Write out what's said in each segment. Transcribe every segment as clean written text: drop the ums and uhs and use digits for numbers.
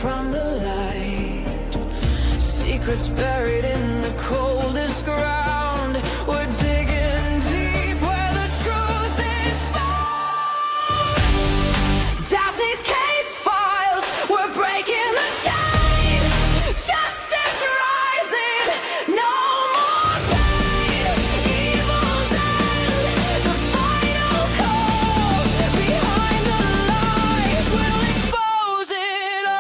from the light. Secrets buried in the coldest ground. We're digging deep where the truth is found. Daphne's case files, we're breaking the chain. Justice rising, no more pain. Evil's end, the final call. Behind the lies, we'll expose it all.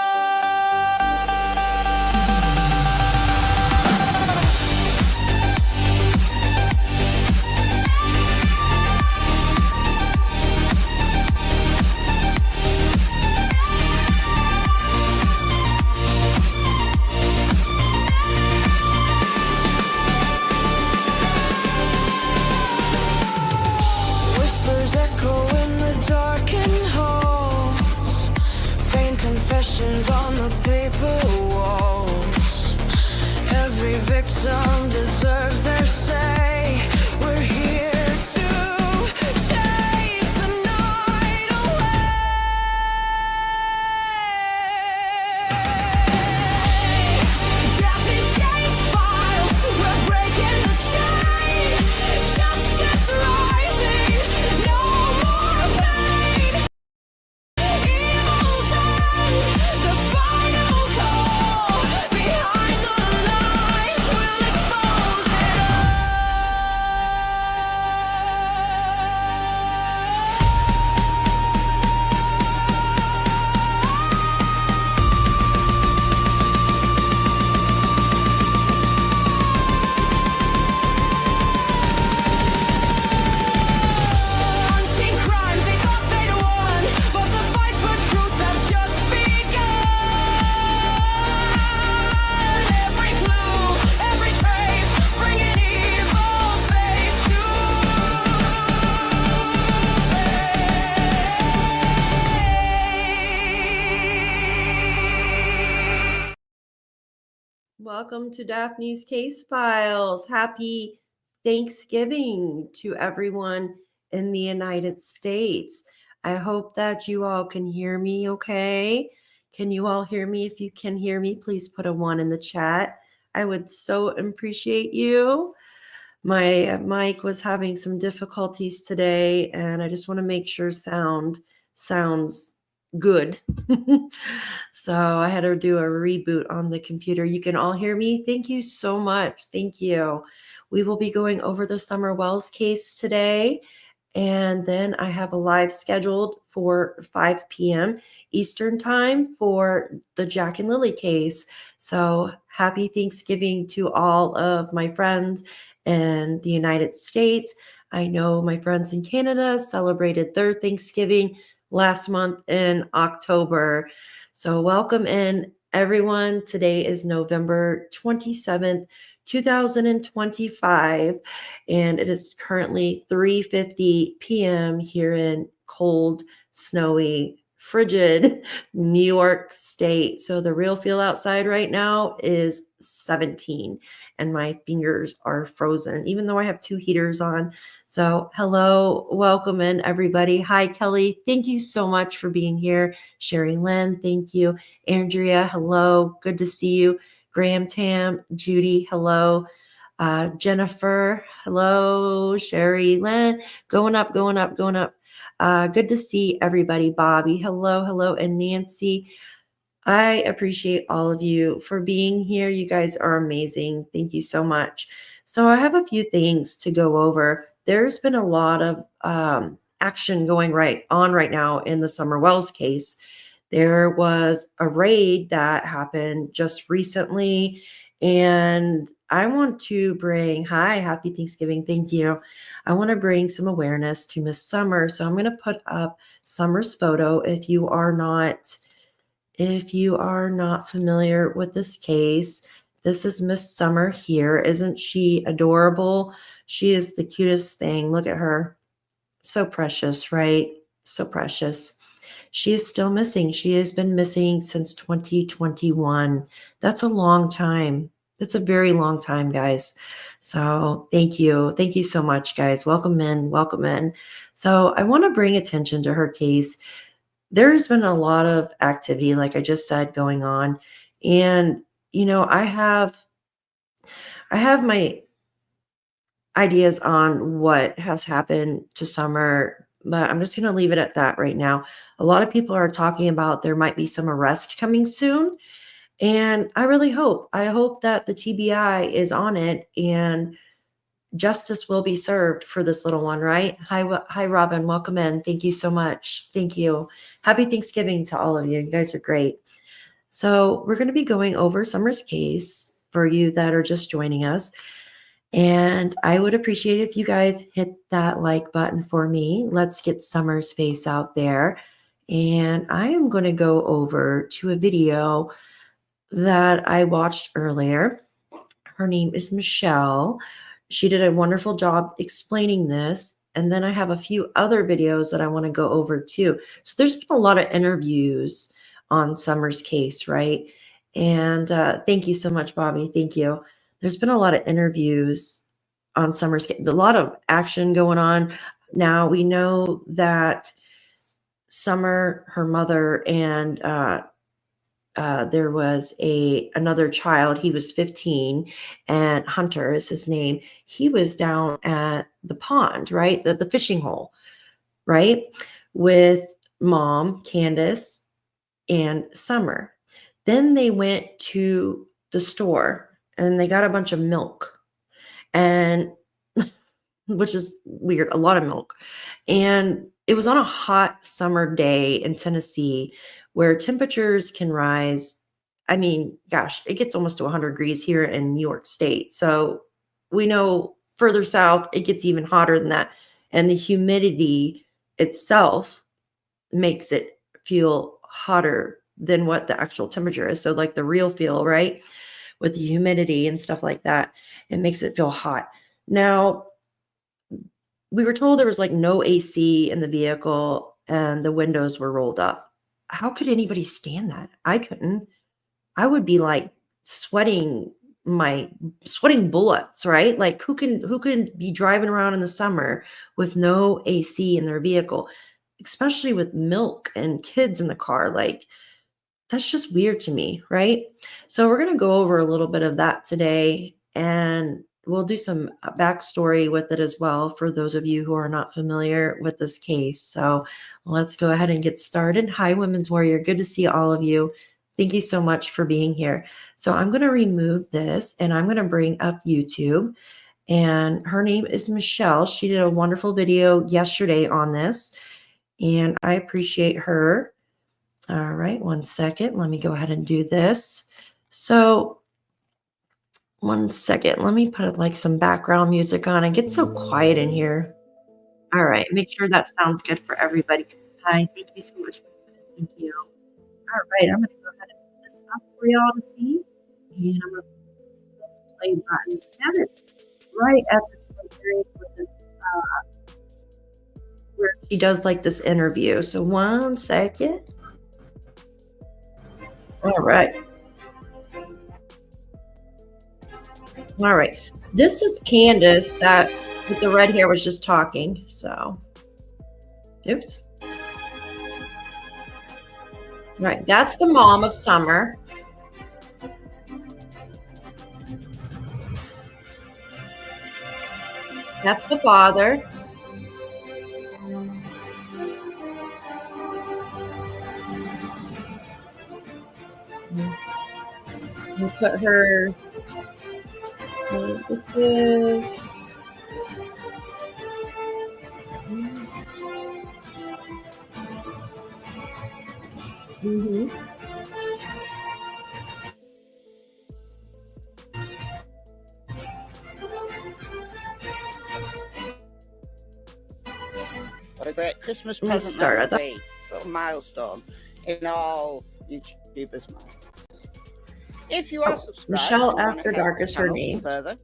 Whispers echo in the darkened halls. Faint confessions on the paper walls. Every victim deserves their say. We're here to chase the night away. Daphne's case files, we're breaking the chain. Justice rising, no more pain. Evil's end, the final call. Behind the lies, we'll expose it Unseen crimes, they thought they'd won, but the fight for truth has just begun. Every clue, every trace, bringing evil face to face. Welcome to Daphne's Case Files. Happy Thanksgiving to everyone in the United States. I hope that you all can hear me okay. Can you all hear me? If you can hear me, please put a 1 in the chat. I would so appreciate you. My mic was having some difficulties today, and I just want to make sure sounds good. So I had to do a reboot on the computer. You can all hear me. Thank you so much. Thank you. We will be going over the Summer Wells case today. And then I have a live scheduled for 5 p.m. Eastern time for the Jack and Lily case. So happy Thanksgiving to all of my friends in the United States. I know my friends in Canada celebrated their Thanksgiving last month in October. So welcome in everyone. Today is November 27th, 2025, and it is currently 3:50 p.m. here in cold, snowy, frigid New York State. So the real feel outside right now is 17, and my fingers are frozen, even though I have 2 heaters on. So hello, welcome in everybody. Hi, Kelly. Thank you so much for being here. Sherry Lynn, thank you. Andrea, hello. Good to see you. Graham Tam, Judy, hello. Jennifer, hello. Sherry Lynn, going up. Good to see everybody. Bobby, hello. And Nancy, I appreciate all of you for being here. You guys are amazing. Thank you so much. So I have a few things to go over. There's been a lot of action going on right now in the Summer Wells case. There was a raid that happened just recently, and I want to bring, happy Thanksgiving, thank you. I want to bring some awareness to Miss Summer. So I'm going to put up Summer's photo. If you are not familiar with this case, this is Miss Summer here. Isn't she adorable? She is the cutest thing. Look at her. So precious, right? So precious. She is still missing. She has been missing since 2021. That's a long time. That's a very long time, guys. So thank you. Thank you so much, guys. Welcome in. So I want to bring attention to her case. there's been a lot of activity, like I just said, going on. And, I have my ideas on what has happened to summer, but I'm just going to leave it at that right now. A lot of people are talking about there might be some arrest coming soon. And I hope that the TBI is on it and justice will be served for this little one, right? Hi, Robin. Welcome in. Thank you so much. Thank you. Happy Thanksgiving to all of you. You guys are great. So, we're going to be going over Summer's case for you that are just joining us. And I would appreciate if you guys hit that like button for me. Let's get Summer's face out there. And I am going to go over to a video that I watched earlier. Her name is Michelle. She did a wonderful job explaining this. And then I have a few other videos that I want to go over too. So there's been a lot of interviews on Summer's case, right? And thank you so much, Bobby. Thank you. There's been a lot of interviews on Summer's case, a lot of action going on. Now we know that Summer, her mother, and there was another child. He was 15, and Hunter is his name. He was down at the pond, right? The fishing hole, right? With mom, Candace, and Summer. Then they went to the store and they got a bunch of milk, and which is weird, a lot of milk. And it was on a hot summer day in Tennessee where temperatures can rise. I mean, gosh, it gets almost to 100 degrees here in New York State. So we know further south, it gets even hotter than that. And the humidity itself makes it feel hotter than what the actual temperature is. So, like the real feel, right? With the humidity and stuff like that, it makes it feel hot. Now, we were told there was like no AC in the vehicle and the windows were rolled up. How could anybody stand that? I couldn't. I would be like sweating sweating bullets, right? Like who can be driving around in the summer with no AC in their vehicle, especially with milk and kids in the car? Like that's just weird to me, right? So we're going to go over a little bit of that today, and we'll do some backstory with it as well for those of you who are not familiar with this case. So let's go ahead and get started. Hi, Women's Warrior. Good to see all of you. Thank you so much for being here. So I'm going to remove this and I'm going to bring up YouTube. And her name is Michelle. She did a wonderful video yesterday on this, and I appreciate her. All right, one second. Let me go ahead and do this. So, one second. Let me put like some background music on. It gets so quiet in here. All right, make sure that sounds good for everybody. Hi, thank you so much. Thank you. All right, I'm going to go ahead and put this up for y'all to see. And I'm going to press this play button. Have it right at this point with this, where she does like this interview. So, one second. All right. All right. This is Candace that with the red hair was just talking. So, oops. All right. That's the mom of Summer. That's the father. We'll put her. This is. Mm-hmm. What a great Christmas Let me present start that at would be. Little milestone in all YouTubers' minds. If you are subscribed, Michelle and you wanna After help Dark the is her channel name. further,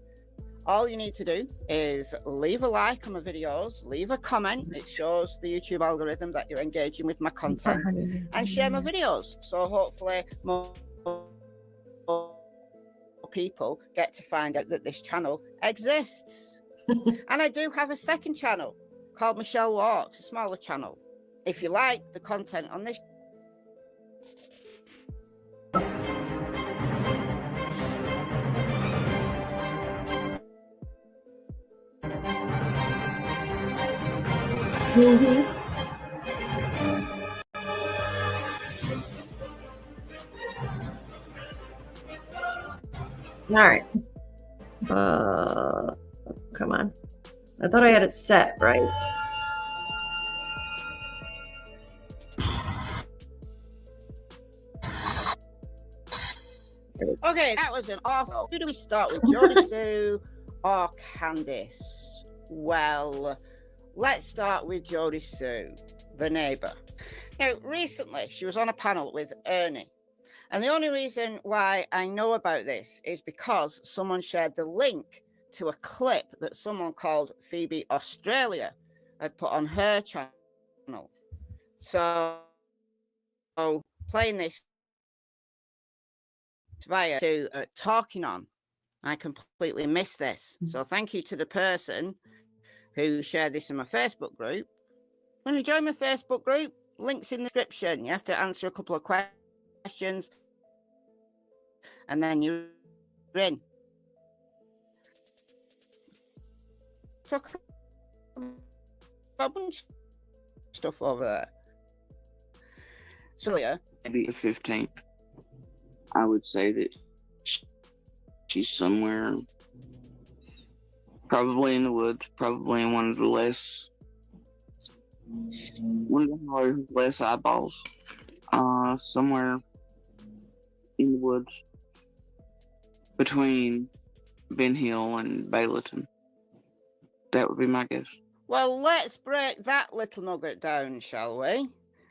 all you need to do is leave a like on my videos, leave a comment. It shows the YouTube algorithm that you're engaging with my content, and share my videos. So hopefully more people get to find out that this channel exists. And I do have a second channel called Michelle Walks, a smaller channel. If you like the content on this Mm-hmm. All right. Come on. I thought I had it set right. Okay, that was an awful. Who do we start with, Jodie Sue or Candice? Well, let's start with Jodie Sue, the neighbour. Now, recently, she was on a panel with Ernie. And the only reason why I know about this is because someone shared the link to a clip that someone called Phoebe Australia had put on her channel. So, playing this via to talking on, I completely missed this. So thank you to the person who shared this in my Facebook group. When you join my Facebook group, links in the description. You have to answer a couple of questions and then you're in. Talk about a bunch of stuff over there. Celia. Maybe the 15th. I would say that she's somewhere, probably in the woods, probably in one of the less eyeballs, somewhere in the woods between Ben Hill and Bayleton. That would be my guess. Well, let's break that little nugget down, shall we?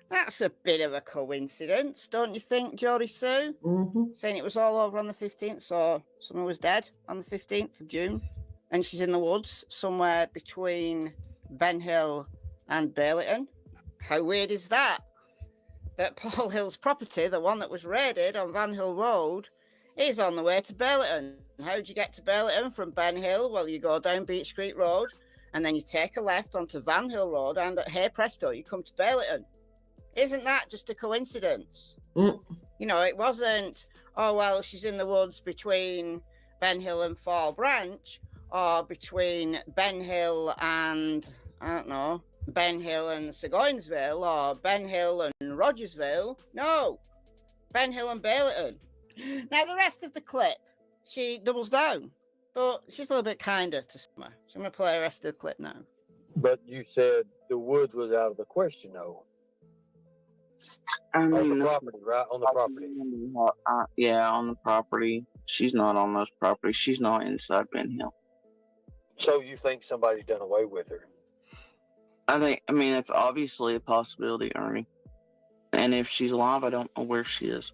That's a bit of a coincidence, don't you think, Jodie Sue? Mm-hmm. Saying it was all over on the 15th, so someone was dead on the 15th of June, and she's in the woods somewhere between Ben Hill and Bayleton. How weird is that? That Paul Hill's property, the one that was raided on Van Hill Road, is on the way to Bayleton. How do you get to Bayleton from Ben Hill? Well, you go down Beach Street Road, and then you take a left onto Van Hill Road, and at hey presto, you come to Bayleton. Isn't that just a coincidence? Mm. You know, it wasn't, oh, well, she's in the woods between Ben Hill and Fall Branch, or between Ben Hill and, I don't know, Ben Hill and Seguinsville, or Ben Hill and Rogersville. No, Ben Hill and Bayleton. Now, the rest of the clip, she doubles down, but she's a little bit kinder to Summer. So I'm going to play the rest of the clip now. But you said the woods was out of the question, though. I On mean, the property, right? On the property. Yeah, on the property. She's not on those properties. She's not inside Ben Hill. So you think somebody's done away with her? I mean, that's obviously a possibility, Ernie. And if she's alive, I don't know where she is.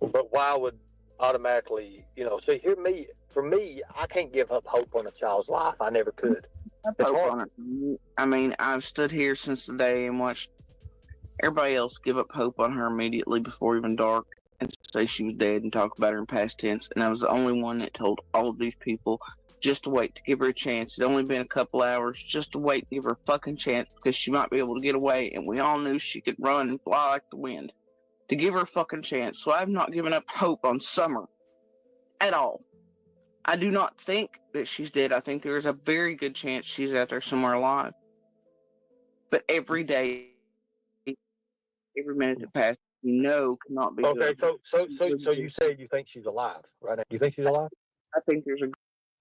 But why would automatically, see, for me, I can't give up hope on a child's life. I never could. It's Hope hard. on it. I mean, I've stood here since the day and watched everybody else give up hope on her immediately before even dark and say she was dead and talk about her in past tense. And I was the only one that told all of these people just to wait, to give her a chance. It'd only been a couple hours, just to wait, give her a fucking chance because she might be able to get away. And we all knew she could run and fly like the wind. To give her a fucking chance. So I've not given up hope on Summer at all. I do not think that she's dead. I think there is a very good chance she's out there somewhere alive. But every day, every minute that passes, cannot be Okay, good. so you say you think she's alive, right? You think she's alive? I think there's a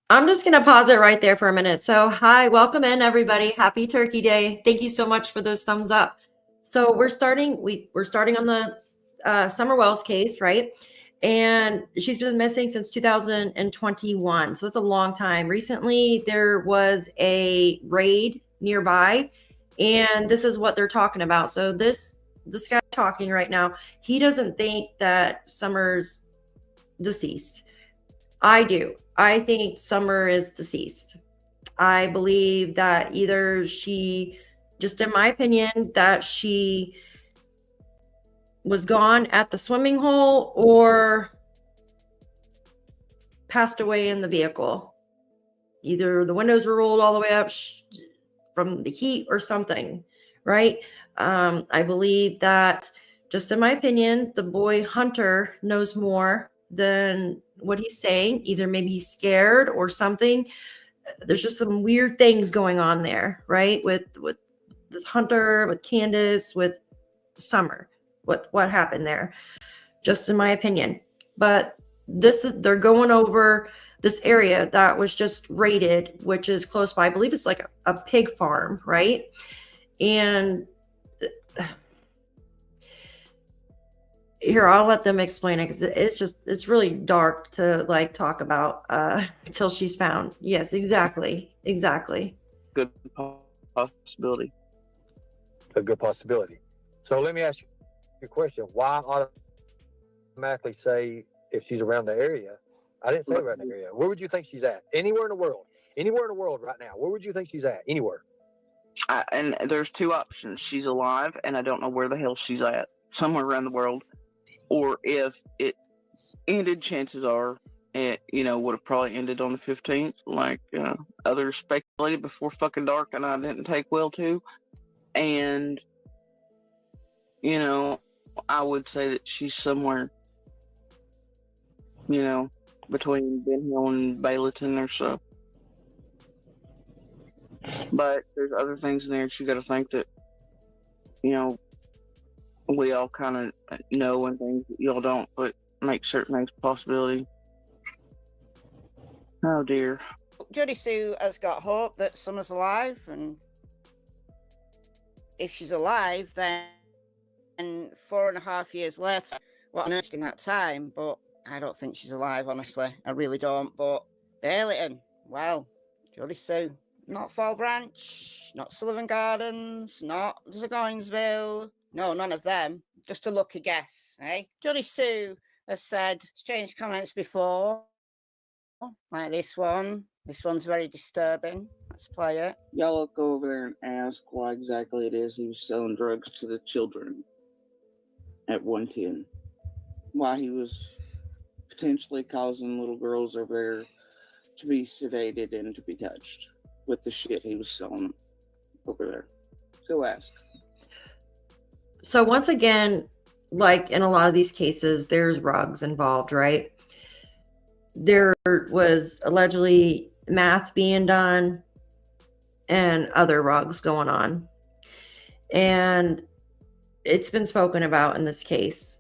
I'm just going to pause it right there for a minute. So, hi, welcome in everybody. Happy Turkey Day. Thank you so much for those thumbs up. So we're starting on the Summer Wells case, right? And she's been missing since 2021. So that's a long time. Recently, there was a raid nearby, and this is what they're talking about. So this guy talking right now, he doesn't think that Summer's deceased. I do. I think Summer is deceased. I believe that either she, just in my opinion, that she was gone at the swimming hole or passed away in the vehicle. Either the windows were rolled all the way up. from the heat or something, right? I believe that, just in my opinion, the boy Hunter knows more than what he's saying. Either maybe he's scared or something. There's just some weird things going on there, right? With Hunter, with Candace, with Summer. What happened there? Just in my opinion. But they're going over this area that was just raided, which is close by. I believe it's like a pig farm, right? And here, I'll let them explain it, because it's really dark to like talk about until she's found. Yes, exactly. Good possibility. A good possibility. So let me ask you a question. Why automatically say if she's around the area? I didn't say around the area. Where would you think she's at? Anywhere in the world. Anywhere in the world right now. Where would you think she's at? Anywhere. And there's two options. She's alive, and I don't know where the hell she's at. Somewhere around the world. Or if it ended, chances are it, would have probably ended on the 15th, like others speculated before fucking dark, and I didn't take well to. And, I would say that she's somewhere, between Ben Hill and Bayleton or so. But there's other things in there that you got to think that, we all kind of know, and things that y'all don't, but make certain things a possibility. Oh dear. Jody Sue has got hope that Summer's alive, and if she's alive, then 4.5 years later, what on earth in that time? But I don't think she's alive, honestly. I really don't. But Bayleton, well, Jody Sue, not Fall Branch, not Sullivan Gardens, not Zagoinsville. No, none of them. Just a lucky guess, eh? Jody Sue has said strange comments before, like this one. This one's very disturbing. Let's play it. Y'all look over there and ask why exactly it is he was selling drugs to the children at 110. Why he was potentially causing little girls over there to be sedated and to be touched with the shit he was selling over there. Go ask. So once again, like in a lot of these cases, there's rugs involved, right? There was allegedly math being done and other rugs going on. And it's been spoken about in this case.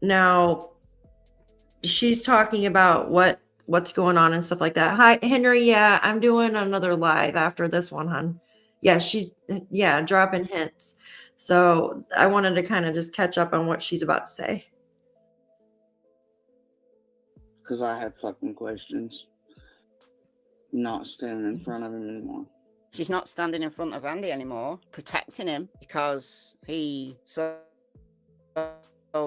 Now, she's talking about what's going on and stuff like that. Hi, Henry. Yeah, I'm doing another live after this one, hon. Yeah, dropping hints. So I wanted to kind of just catch up on what she's about to say. Because I have fucking questions. Not standing in front of him anymore. She's not standing in front of Andy anymore, protecting him because he sold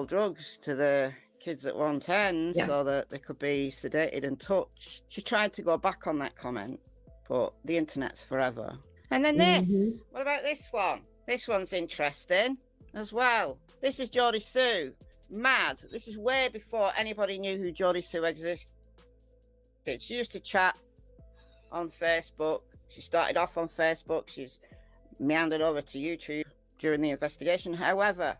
drugs to the kids at 110 so that they could be sedated and touched. She tried to go back on that comment, but the internet's forever. And then this. What about this one? This one's interesting as well. This is Jody Sue. Mad. This is way before anybody knew who Jody Sue existed. She used to chat on Facebook. She started off on Facebook. She's meandered over to YouTube during the investigation. However,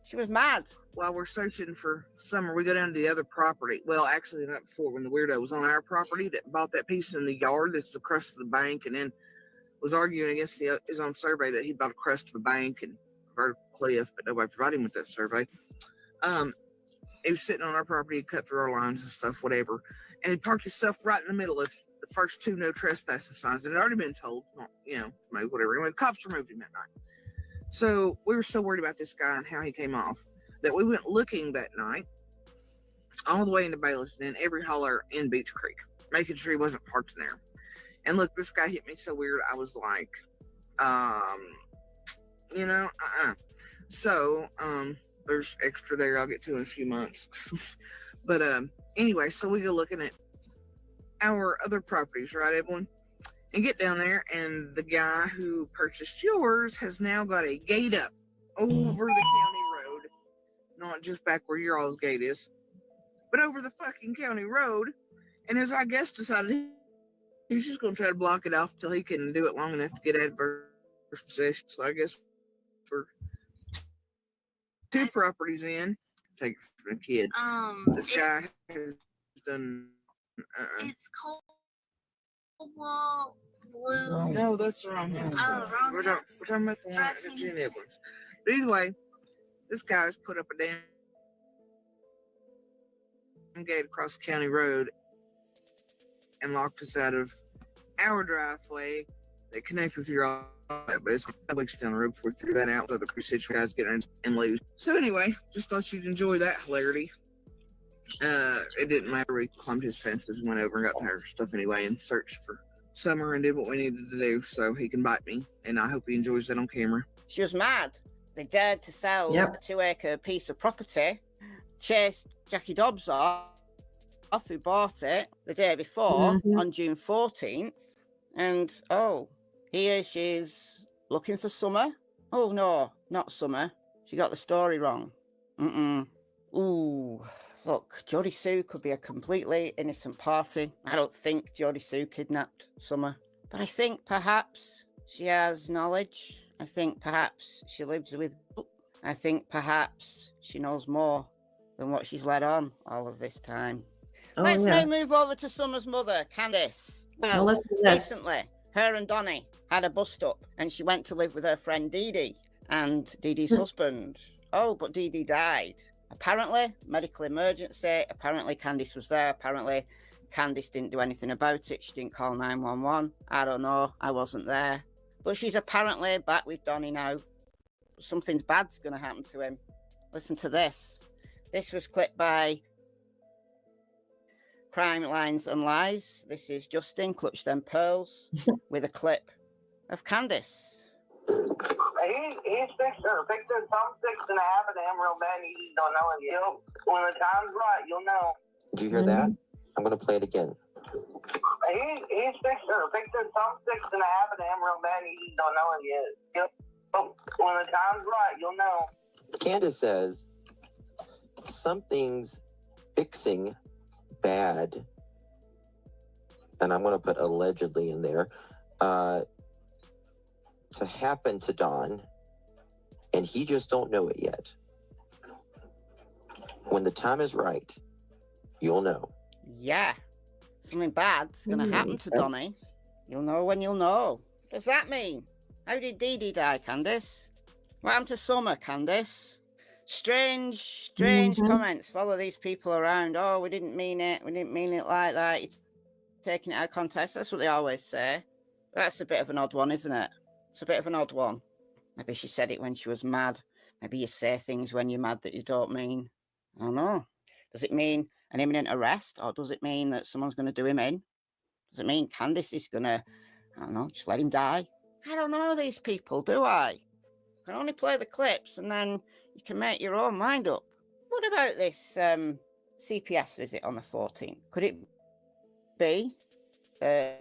she was mad. While we're searching for Summer, we go down to the other property. Well, actually, not before, when the weirdo was on our property that bought that piece in the yard that's across the bank, and then was arguing against his own survey that he bought a crest of a bank and a vertical cliff, but nobody provided him with that survey. He was sitting on our property, cut through our lines and stuff, whatever, and he parked his stuff right in the middle of the first two no trespassing signs, and it had already been told, whatever. Anyway, the cops removed him that night. So we were so worried about this guy and how he came off that we went looking that night all the way into Bayleton and every holler in Beach Creek, making sure he wasn't parked in there. And look, this guy hit me so weird. I was like, So, there's extra there I'll get to in a few months. But anyway, so we go looking at our other properties, right, Evelyn? And get down there, and the guy who purchased yours has now got a gate up over the county road. Not just back where your all's gate is, but over the fucking county road. And as I guess decided He's just going to try to block it off till he can do it long enough to get adverse possession. So I guess for 2 properties in, take it from the kid. This guy has done. It's Cobalt Blue. No, that's the wrong house. Oh, wrong We're house. talking about the one at Jen Edwards. But either way, this guy's put up a damn gate across the county road and locked us out of our driveway that connects with your but it's public down the road before we figure that out. So the pre-situation guys get in and lose. So anyway, just thought you'd enjoy that hilarity. It didn't matter. We climbed his fences, went over and got our stuff anyway, and searched for Summer and did what we needed to do so he can bite me. And I hope he enjoys that on camera. She was mad. They dared to sell a 2-acre piece of property, chased Jackie Dobbs off, who bought it the day before on June 14th. And here she's looking for Summer. Oh no, not Summer. She got the story wrong. Ooh, look, Jodie Sue could be a completely innocent party. I don't think Jodie Sue kidnapped Summer, but I think perhaps she has knowledge. I think perhaps she lives with. I think perhaps she knows more than what she's let on all of this time. Let's now move over to Summer's mother, Candice. Well, listen to this. recently, her and Donnie had a bust up, and she went to live with her friend Dee Dee and Dee Dee's husband. Oh, but Dee Dee died. Apparently, medical emergency. Apparently, Candice was there. Apparently, Candice didn't do anything about it. She didn't call 911. I don't know. I wasn't there. But she's apparently back with Donnie now. Something bad's going to happen to him. Listen to this. This was clipped by Crime Lines and Lies. This is Justin, Clutch Them Pearls, with a clip of Candice. He's fixing some fixing to happen to him real bad. He just don't know it yet. When the time's right, you'll know. Did you hear that? I'm going to play it again. He's fixing some fixing to happen to him real bad. He just don't know it yet. When the time's right, you'll know. Candace says something's fixing bad, and I'm going to put allegedly in there, to happen to Don, and he just don't know it yet. When the time is right, you'll know. Yeah. Something bad's going to happen to Donnie. You'll know when you'll know. What does that mean? How did Dee Dee die, Candice? What happened to Summer, Candice? Strange comments. Follow these people around. Oh, we didn't mean it. We didn't mean it like that. It's taking it out of context. That's what they always say. That's a bit of an odd one, isn't it? It's a bit of an odd one. Maybe she said it when she was mad. Maybe you say things when you're mad that you don't mean. I don't know. Does it mean an imminent arrest, or does it mean that someone's going to do him in? Does it mean Candice is going to, I don't know, just let him die? I don't know these people, do I? I can only play the clips, and then you can make your own mind up. What about this CPS visit on the 14th? Could it be the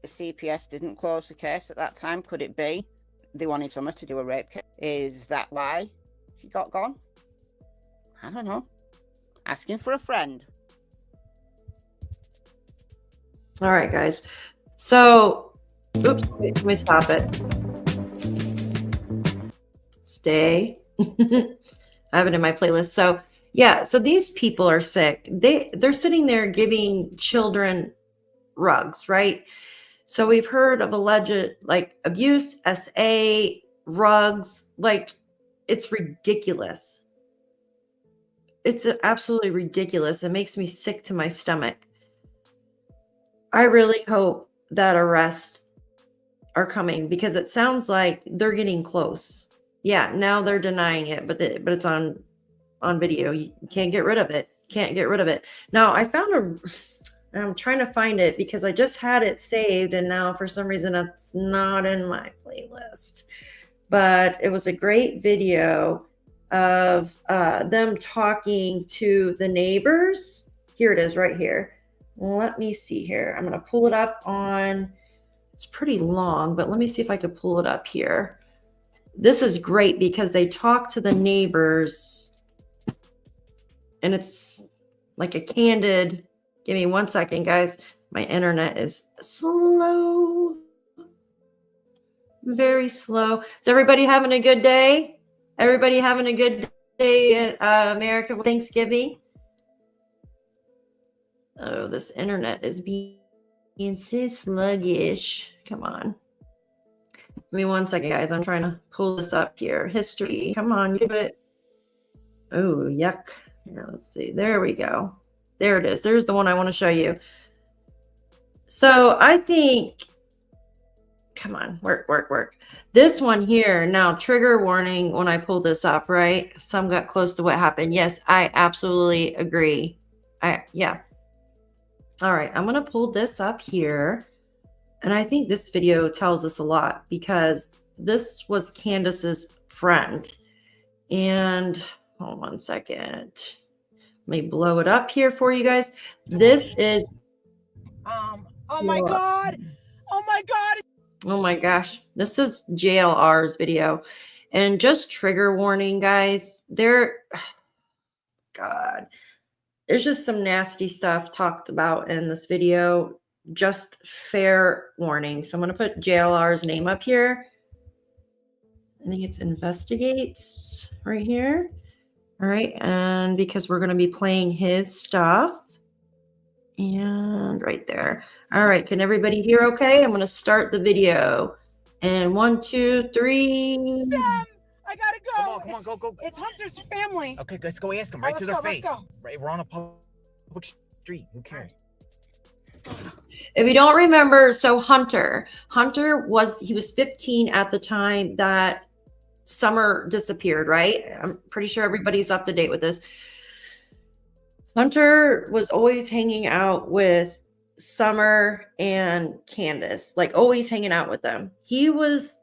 CPS didn't close the case at that time? Could it be they wanted Summer to do a rape case? Is that why she got gone? I don't know. Asking for a friend. All right, guys. So, oops, wait, let me stop it. Stay. I have it in my playlist. So, yeah, so these people are sick. They're sitting there giving children rugs, right? So we've heard of alleged like abuse, SA, rugs. Like, it's ridiculous. It's absolutely ridiculous. It makes me sick to my stomach. I really hope that arrests are coming, because it sounds like they're getting close. Yeah, now they're denying it, but it's on video. You can't get rid of it. Can't get rid of it. Now, I'm trying to find it because I just had it saved, and now for some reason it's not in my playlist. But it was a great video of them talking to the neighbors. Here it is right here. Let me see here. I'm going to pull it up on, it's pretty long, but let me see if I could pull it up here. This is great because they talk to the neighbors, and it's like a candid, give me 1 second, guys. My internet is slow. Very slow. Is everybody having a good day? Everybody having a good day at American Thanksgiving? Oh, this internet is being so sluggish. Come on. Give me 1 second, guys. I'm trying to pull this up here. History. Come on, give it. Oh, yuck. Here, let's see. There we go. There it is. There's the one I want to show you. So I think, come on, work. This one here, now trigger warning when I pull this up, right? Some got close to what happened. Yes, I absolutely agree. Yeah. All right, I'm going to pull this up here. And I think this video tells us a lot because this was Candace's friend. And hold on 1 second. Let me blow it up here for you guys. This is oh my god. Oh my god. Oh my gosh. This is JLR's video. And just trigger warning, guys. God. There's just some nasty stuff talked about in this video. Just fair warning. So I'm going to put JLR's name up here. I think it's investigates right here. All right. And because we're going to be playing his stuff. And right there. All right. Can everybody hear okay? I'm going to start the video. And 1, 2, 3. I gotta go. Come on, go. It's Hunter's family. Okay, let's go ask them All right right, to let's their go, face. let's go. Right, we're on a public street. Who cares? If you don't remember, so Hunter was 15 at the time that Summer disappeared, right? I'm pretty sure everybody's up to date with this. Hunter was always hanging out with Summer and Candace, like always hanging out with them. He was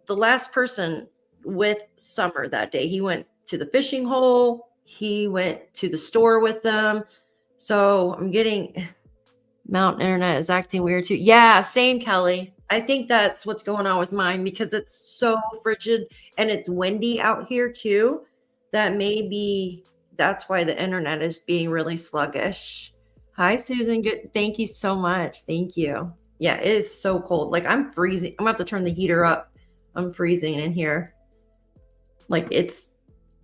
the last person with Summer that day. He went to the fishing hole. He went to the store with them. So I'm getting Mountain Internet is acting weird too. Yeah, same, Kelly. I think that's what's going on with mine because it's so frigid and it's windy out here too. That maybe that's why the internet is being really sluggish. Hi, Susan. Good. Thank you so much. Thank you. Yeah, it is so cold. Like I'm freezing. I'm gonna have to turn the heater up. I'm freezing in here. Like it's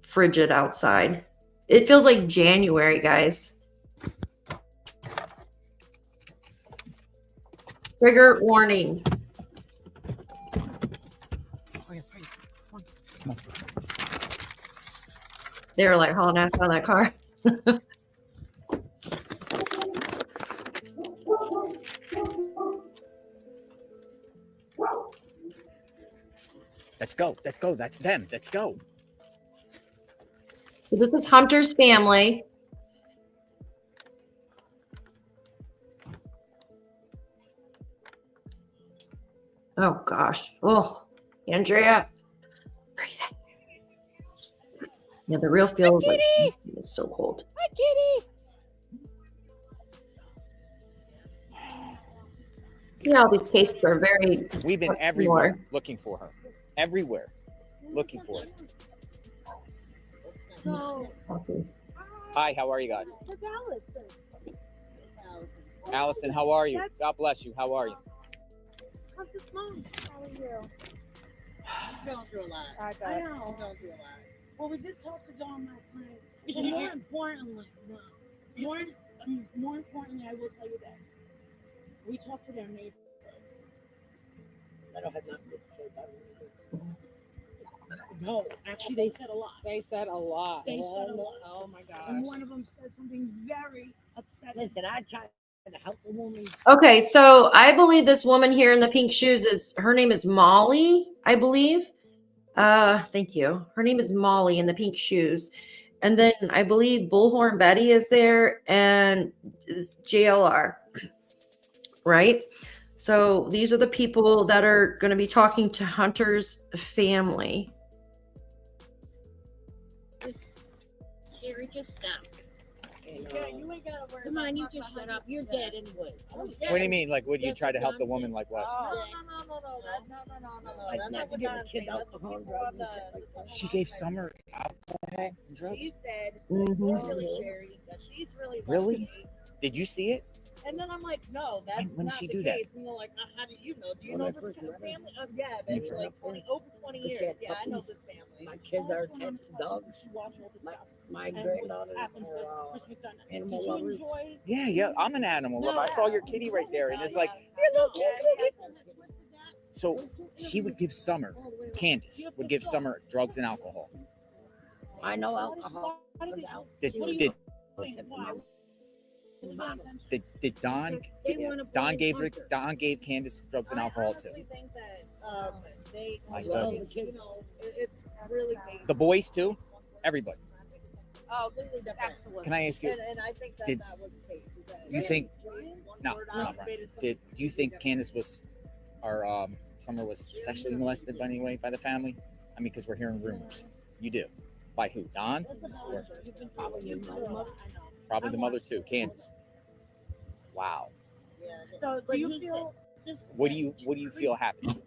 frigid outside. It feels like January, guys. Trigger warning. They were like hauling ass on that car. Let's go. That's them. Let's go. So this is Hunter's family. Oh gosh. Oh, Andrea. Freezing. Yeah, the real feel like it's so cold. Hi, kitty. See how these cases are very. We've been everywhere looking for her. Everywhere looking for her. So, Hi, how are you guys? what's Allison? Allison, how are you? God bless you. How are you? How's his mom? How are you? She's going through a lot. I know. She's going through a lot. Well, we did talk to Dawn last night. But more importantly, more importantly, I will tell you this. We talked to their neighbors. I don't have nothing to say about it. No, actually, they said a lot. They said a lot. They said a lot. Oh my gosh. And one of them said something very upsetting. Listen, I tried to help the woman. Okay, so I believe this woman here in the pink shoes her name is Molly, I believe. Thank you. Her name is Molly in the pink shoes. And then I believe Bullhorn Betty is there and is JLR. Right? So these are the people that are going to be talking to Hunter's family. Sherry, just stop. Yeah, you ain't gotta worry. Come on, you just shut up. You're dead anyway. What do you mean? Like, would you try to help the woman? Like what? No. That's not what I'm saying. That's what people on the. She gave Summer alcohol and drugs. She said, Mhm. really, Sherry, that she's really. Really? Did you see it? And then I'm like, no, that's When not did she the do that? case. And they're like, how do you know? Do you When know I this first kind of met her. family? Yeah, You been for like first- over 20 Because years. she had Yeah, I know puppies. this family. My kids are attached to dogs. My granddaughter are animal lovers. Yeah, I'm an animal lover. I saw your kitty right there, and it's like, You're little kid. so she would give Summer, Candace would give Summer drugs and alcohol. I know alcohol. Did Don gave Candace drugs and alcohol too? I honestly think that they, I Well, thought the kids. it's really basic. the boys too, everybody. Oh, completely different. Absolutely. Can I ask you? And I think that did- that was the case. You think? No. Do you think Candace was, or Summer was sexually molested by any way by the family? I mean, because we're hearing rumors. You do. By who? Don? Or probably the mother too, Candace. Wow. So do you feel? What do you feel happened?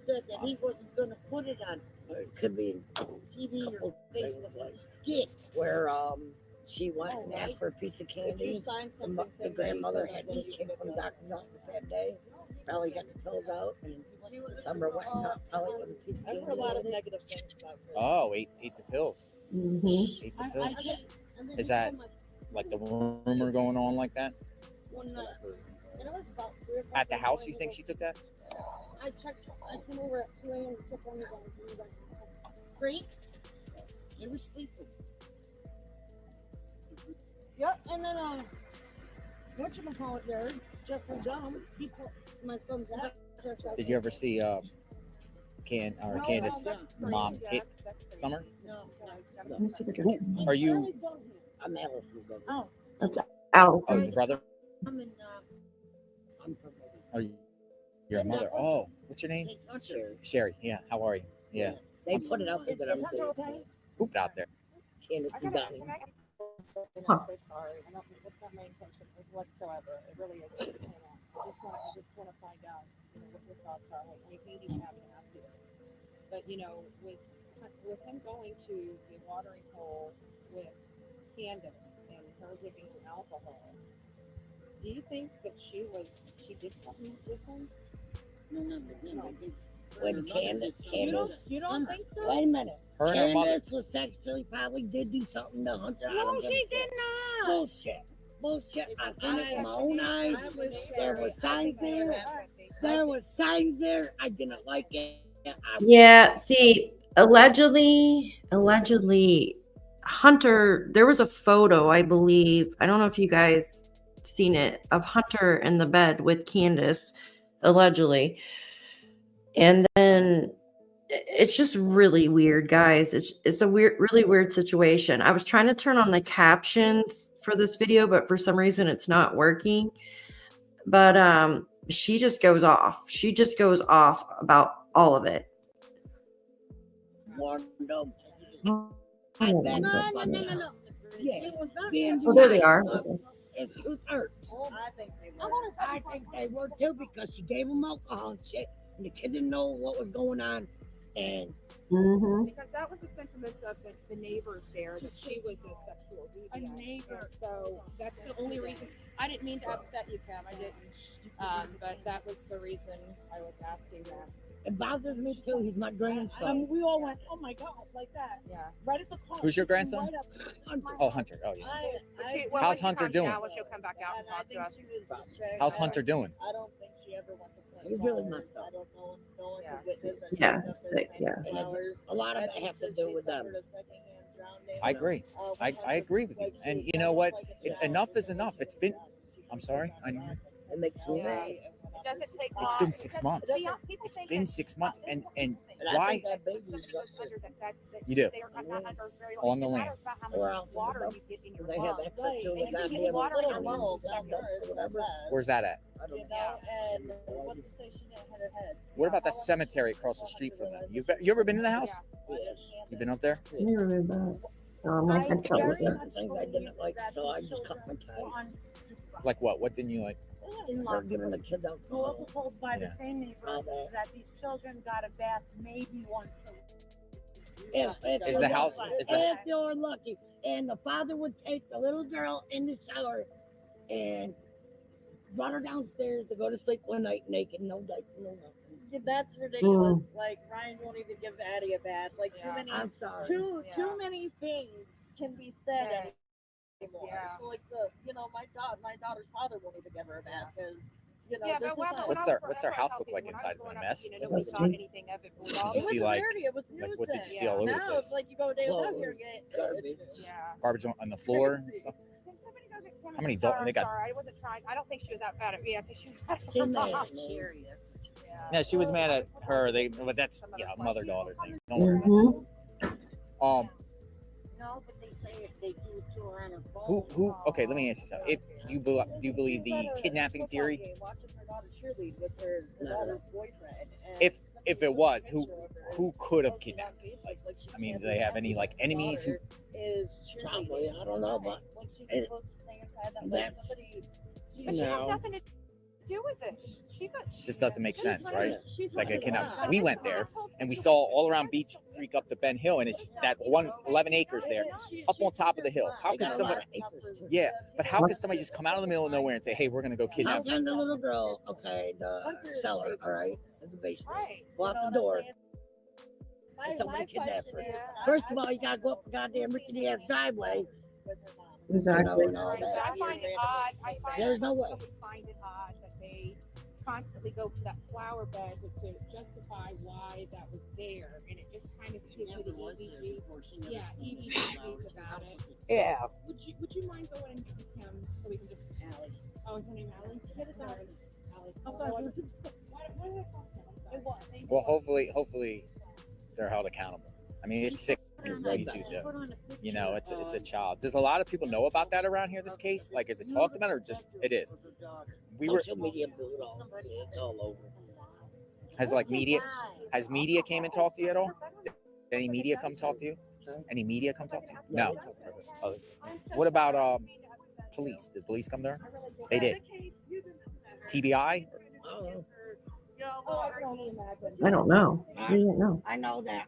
Said that he wasn't going to put it on It could be TV or Facebook. did where she went and asked for a piece of candy. The grandmother had just came from the doctor's office that day. Probably got the pills out, and Summer went and got Pelly with a piece of I've candy. heard a lot of negative things about her. Oh, ate the pills. Mm-hmm. Ate the pills. Is that like the rumor going on like that? One night. And it was about 3 o'clock At the in house, morning. you think she took that? I came over at 2 a.m. to check on the guys. And he was like, "Great." They were sleeping. Yep, and then whatchamacallit there, Jeffrey Dumb, he put my son's address right Did you ever see Candace mom hit Summer? No. Let me see the Who drink. are you? I'm Allison's brother. Oh, That's Oh, Allison. your brother? I'm in, I'm from Are you? Your mother? Oh, what's your name? Sherry. Sherry. Yeah. How are you? Yeah. They put it out there that I'm Is Hunter okay? Pooped out there. Candace and Donnie. Huh. I'm so sorry. I don't. It's not my intention whatsoever. It really isn't. I just want to find out, what your thoughts are. Like, I hate even having to ask you this, but with him going to the watering hole with Candace and her giving him alcohol, do you think that she did something with him? No. When Candace, You don't think so? wait a minute. Her and her mother. Candace was sexually probably did do something to Hunter. I No, don't she give a did shit. not. Bullshit. I seen it with my own eyes. I was There Sherry. was signs there. There was signs there. I didn't like it. Yeah, see, allegedly, Hunter, there was a photo, I believe. I don't know if you guys seen it, of Hunter in the bed with Candace, allegedly. And then it's just really weird, guys. It's a really weird situation. I was trying to turn on the captions for this video, but for some reason it's not working. But she just goes off. She just goes off about all of it. Warned them. Oh, No. Yeah. Being oh, there they are. And truth hurts. I think they were. I think they were too because she gave them alcohol and shit, and the kid didn't know what was going on. And Mm-hmm. Because that was the sentiments of the neighbors there, that she was a sexual deviant. A neighbor. So that's the only reason. I didn't mean to upset you, Kim. I didn't. But that was the reason I was asking that. it bothers me too. He's my grandson. We all went, oh my God, like that. Yeah. Right at the car. Who's your grandson? Right up. Oh, Hunter. Oh, yeah. When How's she Hunter comes doing? down, she'll come back out and talk to us. How's Hunter doing? I don't think she ever went to play. He's really messed up. I don't know. No one Yeah. could witness that. Yeah, She sick, ended up yeah. in flowers. A lot of it has to do with them. I agree. I agree with you. And you know what? Enough is enough. It's been. I'm sorry. It makes me mad. Does it take It's been 6 months. It's been 6 months. And And I why? think that baby's You do. On On the land. Or else water you get in your they have lungs. access to the And you goddamn get water in your lungs, lungs. whatever. Where's that at? I don't know. And what's to say she didn't hit her head? What about that cemetery across the street from them? You ever been in the house? Yes. You been up there? Let me remember that. My head There felt were with it. certain things I didn't like, so I just cut my ties. Like what? What didn't you like? Or giving the kids We're alcohol. also told by the Yeah. same neighbor that these children got a bath maybe once a week. If Is you're the house? lucky. Is the If you're lucky. And the father would take the little girl in the shower and brought her downstairs to go to sleep one night naked, no diaper, no nothing. Yeah, that's ridiculous. Like Ryan won't even give Addie a bath. Like too many, I'm sorry. too many things can be said anymore. Yeah. So like my daughter's father won't even give her a bath because Yeah, this but when, is when What's I their was what's their that's what I house tell look people. like When I inside? was Is it growing a up, mess? you know, nobody That's thought true. anything of it. But Did all you the- see a like rarity. It was what did you see nuisance. all over the No, place? it's like you go a day without hearing it. Garbage. Yeah. Garbage on the floor and stuff. How many dogs? They got. Sorry, I wasn't trying. I don't think she was that bad at me. I think she was mad at She's her mad, mom. man. Yeah, she was mad at her. But that's mother daughter thing. Don't worry. Mhm. No, but they say if they do it to her on her phone. Okay, let me ask you something. Do you believe the kidnapping theory? Watching her daughter cheerlead with her daughter's boyfriend. And If it was, who could have posted on kidnapped? Facebook, like, she I mean, can't do they have any believe like her enemies who? daughter is Probably, cheerleading. I don't know, but When she's it- supposed to stay inside that like that's- somebody. But she has nothing to do with this. She's a. It just doesn't make sense, right? She's Like a running kidnap. around. We went there and we saw all around Beach Creek up to Ben Hill, and it's that 11 acres there, up on top of the hill. How They could got a somebody? lot of acres, too. Yeah, but how could somebody just come out of the middle of nowhere and say, "Hey, we're gonna go How kidnap"? can the little girl, okay, the seller, all right, at the basement, go out the door and somebody kidnap her? First of all, you gotta go up a goddamn rickety ass driveway. Exactly. And all I that. find it odd. I find There's no way. really find it odd that they constantly go to that flower bed to justify why that was there, and it just kind of gives you the EBG. Yeah, EBGs about it. Yeah. Would you mind going and getting him so we can just Allie? Oh, is her name Allie? Get it done. Allie. I'm sorry. Why did I call him? I'm sorry. Well, hopefully they're held accountable. I mean, it's sick. What you do, you know, it's a child. Does a lot of people know about that around here? This case, like, is it talked about or just it is? We were. Social media blew it all. It's all over. Has media came and talked to you at all? Did any media come talk to you? Any media come talk to you? No. What about police? Did police come there? They did. TBI? I don't know. I don't know. I know that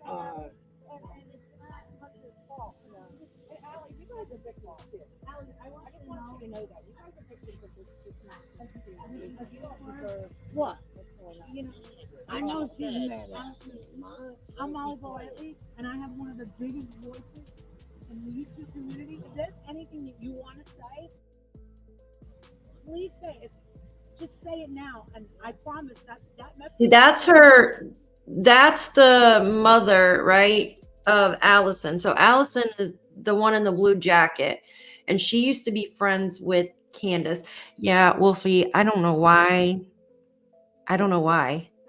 what? I know she's mad at me. I'm Oliver Whiteley, and I have one of the biggest voices in the YouTube community. If there's anything that you want to say, please say it. Just say it now, and I promise that message. See, that's her. That's the mother, right, of Allison. So Allison is the one in the blue jacket, and she used to be friends with Candace. Yeah, Wolfie. I don't know why.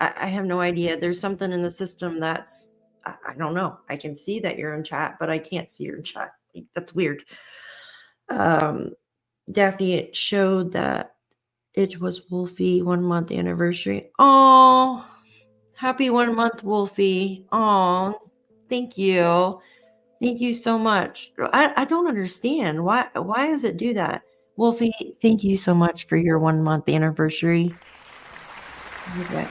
I have no idea. There's something in the system that's I don't know. I can see that you're in chat, but I can't see your in chat. Like, that's weird. Daphne, it showed that it was Wolfie 1 month anniversary. Oh, happy 1 month, Wolfie. Oh, thank you. Thank you so much. I don't understand. Why does it do that? Wolfie, thank you so much for your 1 month anniversary. Okay.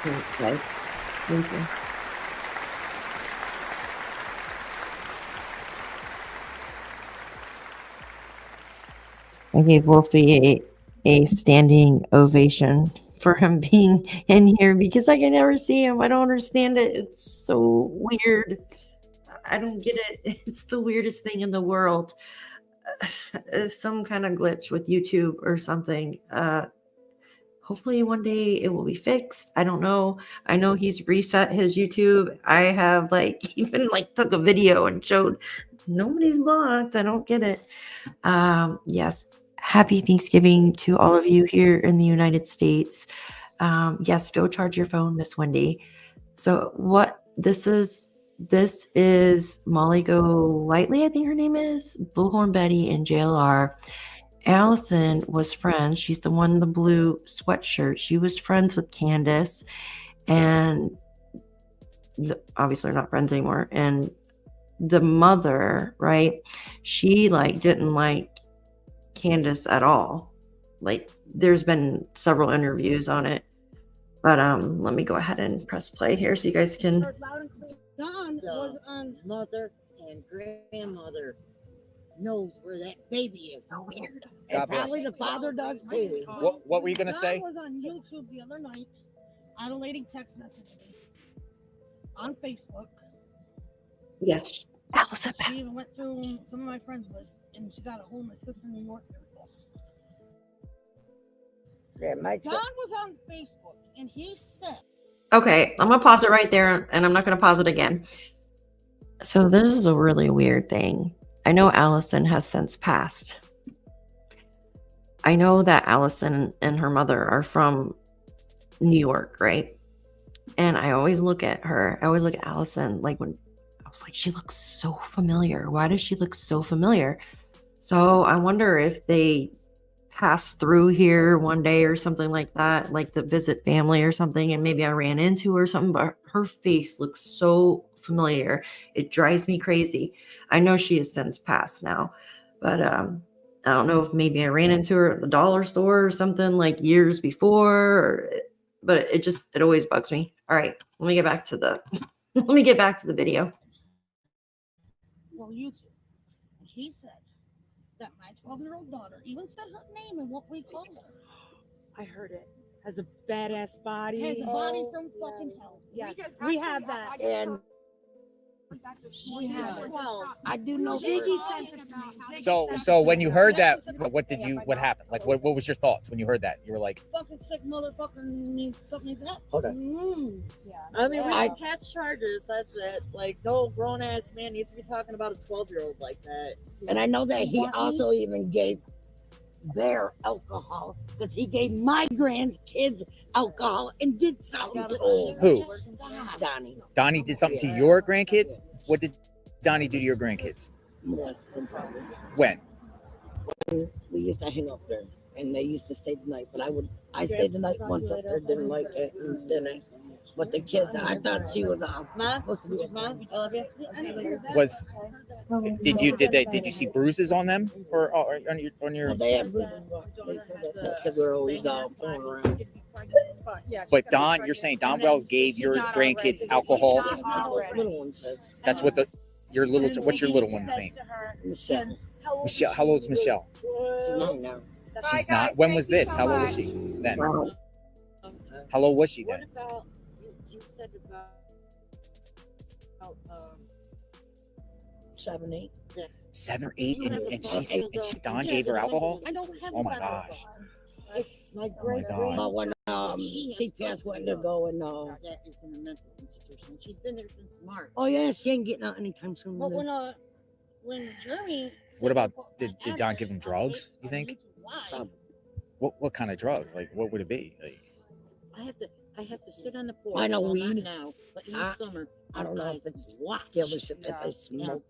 Okay. Thank you. I gave Wolfie a standing ovation for him being in here because I can never see him. I don't understand it. It's so weird. I don't get it. It's the weirdest thing in the world. It's some kind of glitch with YouTube or something. Hopefully one day it will be fixed. I don't know. I know he's reset his YouTube. I have even took a video and showed nobody's blocked. I don't get it. Yes. Happy Thanksgiving to all of you here in the United States. Yes, go charge your phone, Miss Wendy. So what this is Molly Golightly, I think her name is, Bullhorn Betty, and JLR. Allison was friends. She's the one in the blue sweatshirt. She was friends with Candace, and obviously they're not friends anymore. And the mother, right? She didn't like Candace at all. There's been several interviews on it, but let me go ahead and press play here so you guys can. Don was on Mother and grandmother knows where that baby is. So weird. And God bless. probably the father does too. What were you gonna Don say? was on YouTube the other night. I had a lady text message me on Facebook. Yes, Allison She passed. even went through some of my friends list, and she got a hold of my sister in New York. Yeah, my Don was on Facebook, and he said, Okay, I'm gonna pause it right there, and I'm not gonna pause it again. So this is a really weird thing. I know Allison has since passed. I know that Allison and her mother are from New York, right? And I always look at her. I always look at Allison like when I was like, she looks so familiar. Why does she look so familiar? So I wonder if they passed through here one day or something like that, like to visit family or something, and maybe I ran into her or something, but her face looks so familiar. It drives me crazy. I know she has since passed now, but I don't know if maybe I ran into her at the dollar store or something like years before, but it always bugs me. All right, let me get back to the let me get back to the video. well, YouTube. And he said that my 12-year-old daughter even said her name and what we call her. I heard it. Has a badass body. Has a body from fucking hell. Yes, we have that. And She's 12. I do know Ziggy for- sent it to me. So when you heard that, what happened? Like what was your thoughts when you heard that? You were like, Fucking sick motherfucker, something like that. okay. Yeah. I mean, we I- can catch charges. That's it. Like, no grown ass man needs to be talking about a 12-year-old like that. And I know that he also even gave their alcohol because he gave my grandkids alcohol and did something to them. Who? Donnie. Donnie did something to your grandkids? What did Donnie do to your grandkids? When? We used to hang up there and they used to stay the night, but I stayed the night once up there, didn't like it, and then but the kids, I thought she was supposed to be with Mom, I love you. Was did you see bruises on them or on your? They had bruises, but they said that the kids were always going around. But Don, you're saying Don Wells gave your grandkids alcohol? That's what the little one says. That's what what's your little one's name? Michelle. Michelle. How old's Michelle? She's 9 now. She's not. When was this? How old was she then? How old was she What then? about you said about 7, 8. 7 or 8, and Don gave her alcohol? I don't have Oh my gosh! My great But when CPS went to go and that is in a mental institution. She's been there since March. oh yeah, she ain't getting out anytime soon. But when Jeremy, What about did Don give him drugs? You think? What kind of drugs? Like what would it be? Like, I have to sit on the porch. I know well, not weed. now, but in the summer, I don't know if it's watch. dealership that they smoke.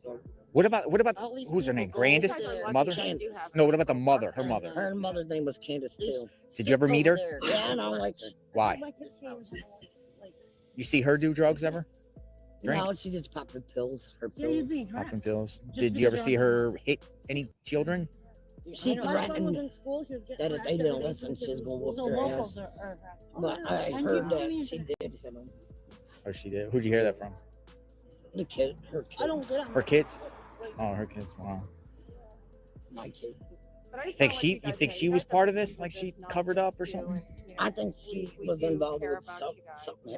what about All these who's her name? people go Grandis? over there. Mother? Candace. No. What about the mother? Her mother? Her mother's name was Candace too. Did you ever meet her? There. Yeah, I don't like her. Why? You see her do drugs ever? Drink? No, she just popped the pills. Her yeah, you're pills. being harassed. Popping pills. Just Did you ever because see you're- her hit any children? She My son was threatened in school. He was getting that if they harassed didn't every day listen, from she was kids gonna in whoop school. their So ass. locals are harassed. But I And heard you that can't she even- did hit him. Oh, she did. Who'd you hear that from? The kid, her kid. I don't get it. Her kids? Oh, her kids. Wow. My kid. You think she was part of this? Like she covered up or something? I think she was involved with something.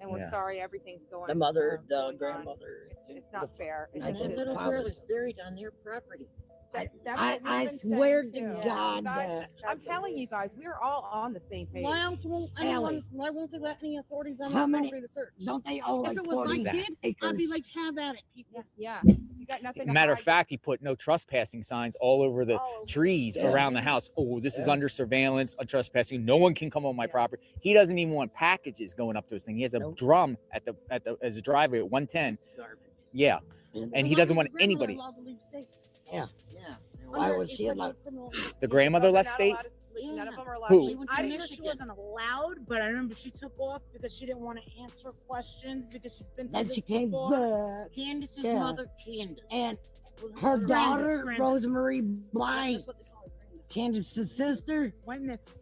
And we're Yeah. sorry everything's going. The mother, the going on. grandmother. It's not fair. I It's think just- little probably- girl is buried on their property. That's I what we've been saying, swear to too. God Guys, that I'm telling you guys, we are all on the same page. Why won't they let any authorities on How my many- property to search? don't they all If like it was my 40 kid, I'd be like, have at it, people. Yeah. You got nothing. to Matter of hide. fact, he put no trespassing signs all over the All over. trees Yeah. around the house. Oh, this is under surveillance, a trespassing. No one can come on my property. He doesn't even want packages going up to his thing. He has a Nope. drum at the as a driveway at 110. Yeah, and he doesn't want anybody. Yeah. Yeah. Why was she allowed? The grandmother left They're state. not allowed to sleep. None of them are allowed Who? to sleep. I'm sure she wasn't allowed, but I remember she took off because she didn't want to answer questions because she's been through Then this she came before. back. Candace's Yeah. mother, Candace. And her daughter, Grandis. Rosemary Blythe, That's what they call her, Grandis. Candace's sister, Went missing.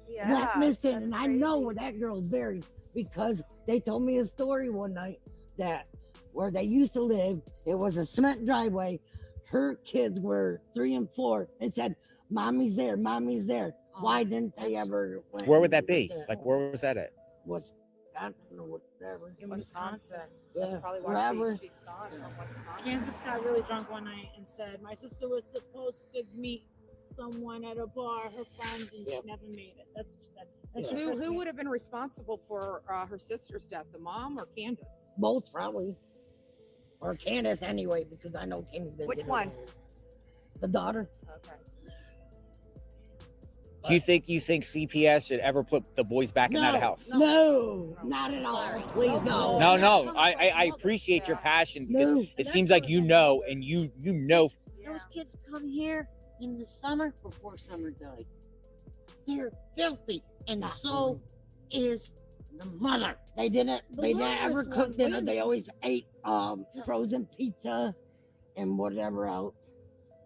Yeah. went missing. that's And I know crazy. where that girl's buried because they told me a story one night that where they used to live. It was a cement driveway. Her kids were 3 and 4. They said, "Mommy's there, mommy's there." Why didn't they ever? Where would that be? Like, where was that at? Was I don't know, whatever. In Wisconsin. Yeah, That's probably why wherever. she's gone from Wisconsin. Kansas got really drunk one night and said, my sister was supposed to meet someone at a bar, her friend, and she never made it. That's what she said. That's your first Who name. would have been responsible for her sister's death, the mom or Candace? Both probably. Or Candace anyway, because I know Candace didn't Which get her one? married. The daughter. Okay. Do you think CPS should ever put the boys back in that house? No, not at all. Please, no. No. I appreciate your passion because it seems like you know, and you know. Those kids come here in the summer before summer died. They're filthy, and so is the mother. They didn't ever cook dinner. They always ate frozen pizza and whatever else.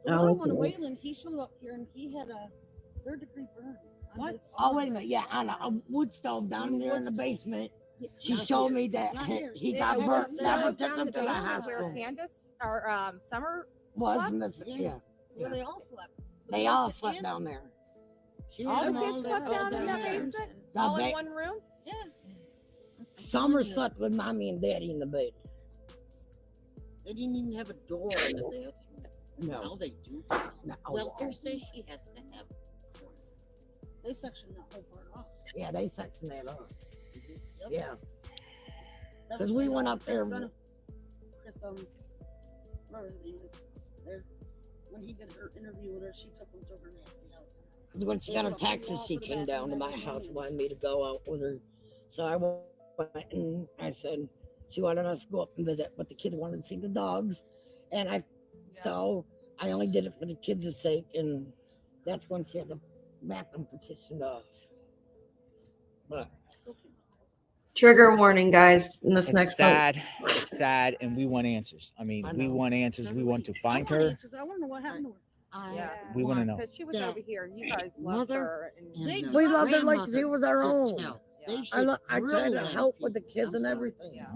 The little one, Waylon, he showed up here and he had a 3rd-degree burn. What? Oh, wait a minute. Yeah, on a wood stove down there in the basement. She showed me that he got burnt. Never took him to the Where hospital. Candace or Summer Was missing. Yeah. Where they all slept. They all slept down there. all the kids slept down in that basement? The All in ba- one room? Yeah. Summer slept with mommy and daddy in the bed. They didn't even have a door in the bathroom. No. Now they do. No. Welfare says she has to have. They sectioned that whole part off. Yeah, they sectioned that off. Yep. Yeah. That 'Cause was we like, went up there- Chris, whatever his name is, there, when he did her interview with her, she took him to her nasty house. Because when she got her taxes, she came down to my house and wanted me to go out with her. So I went and I said, she wanted us to go up and visit, but the kids wanted to see the dogs. And so I only did it for the kids' sake. And that's when she had the mapping petition off. But Trigger warning, guys. In this It's next sad. It's sad, and we want answers. I mean, I we know. want answers. We want to find I want her. answers. I want to know what happened to her. Yeah. We want to know. Because she was that over here and you guys loved mother her. And we loved her like she was our own. Yeah. I tried to help with the kids and everything. Yeah.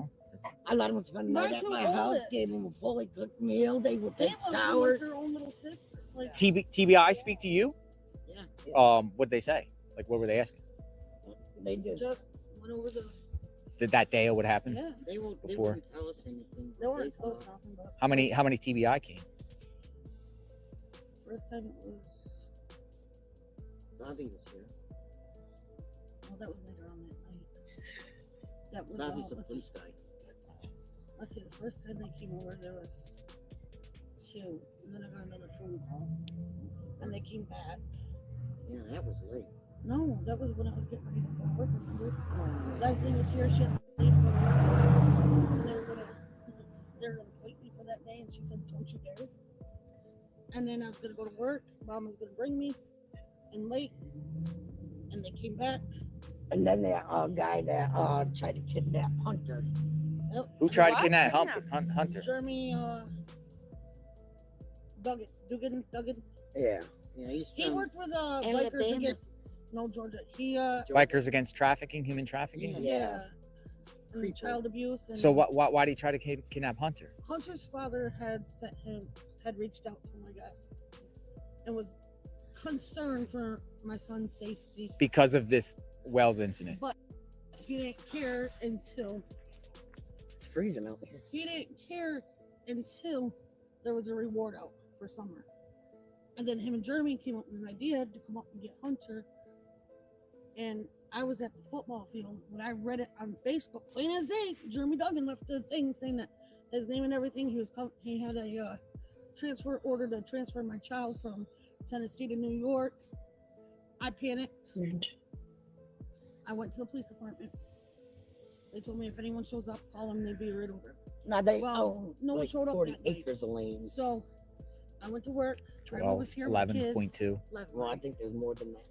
I let them spend the night at my house, gave them a fully cooked meal. They would take showers. Her own little sister. Like, TBI speak to you? Yeah. What'd they say? Like, what were they asking? They did. just went over the. Did that day what happened? Yeah. They won't Before. tell us anything. They weren't close nothing, but How many TBI came? first time it was. Bobby was here. Well, that was later on that night. That was. Bobby's a let's police see, guy. let's see. The first time they came over, there was 2, and then I got another phone call, and they came back. Yeah, that was late. No, that was when I was getting ready to go to work. Remember? Oh, Leslie was here. She had to leave, and they were gonna wait me for that day, and she said, "Don't you dare." And then I was gonna go to work. Mom was gonna bring me, and late, and they came back. And then that guy that tried to kidnap Hunter. Yep. Who tried to What? kidnap Hunter? Jeremy Duggan. Yeah. yeah, he's He from. worked with And the bikers bandits. against. No, Georgia. He Bikers against trafficking, human trafficking. yeah. And child abuse. And So why did he try to kidnap Hunter? Hunter's father had reached out to him, I guess, and was concerned for my son's safety. Because of this Wells incident. But he didn't care until It's freezing out here. there was a reward out for Summer. And then him and Jeremy came up with an idea to come up and get Hunter. And I was at the football field when I read it on Facebook, plain as day. Jeremy Duggan left the thing saying that his name and everything. He had a transfer order to transfer my child from Tennessee to New York. I panicked. I went to the police department. They told me if anyone shows up, call them. They'd be right over. Now they Well, no one like showed up 40 that night. acres of land. So I went to work. Grandma 12, was here with the kids. 11.2. Well, I think there's more than that.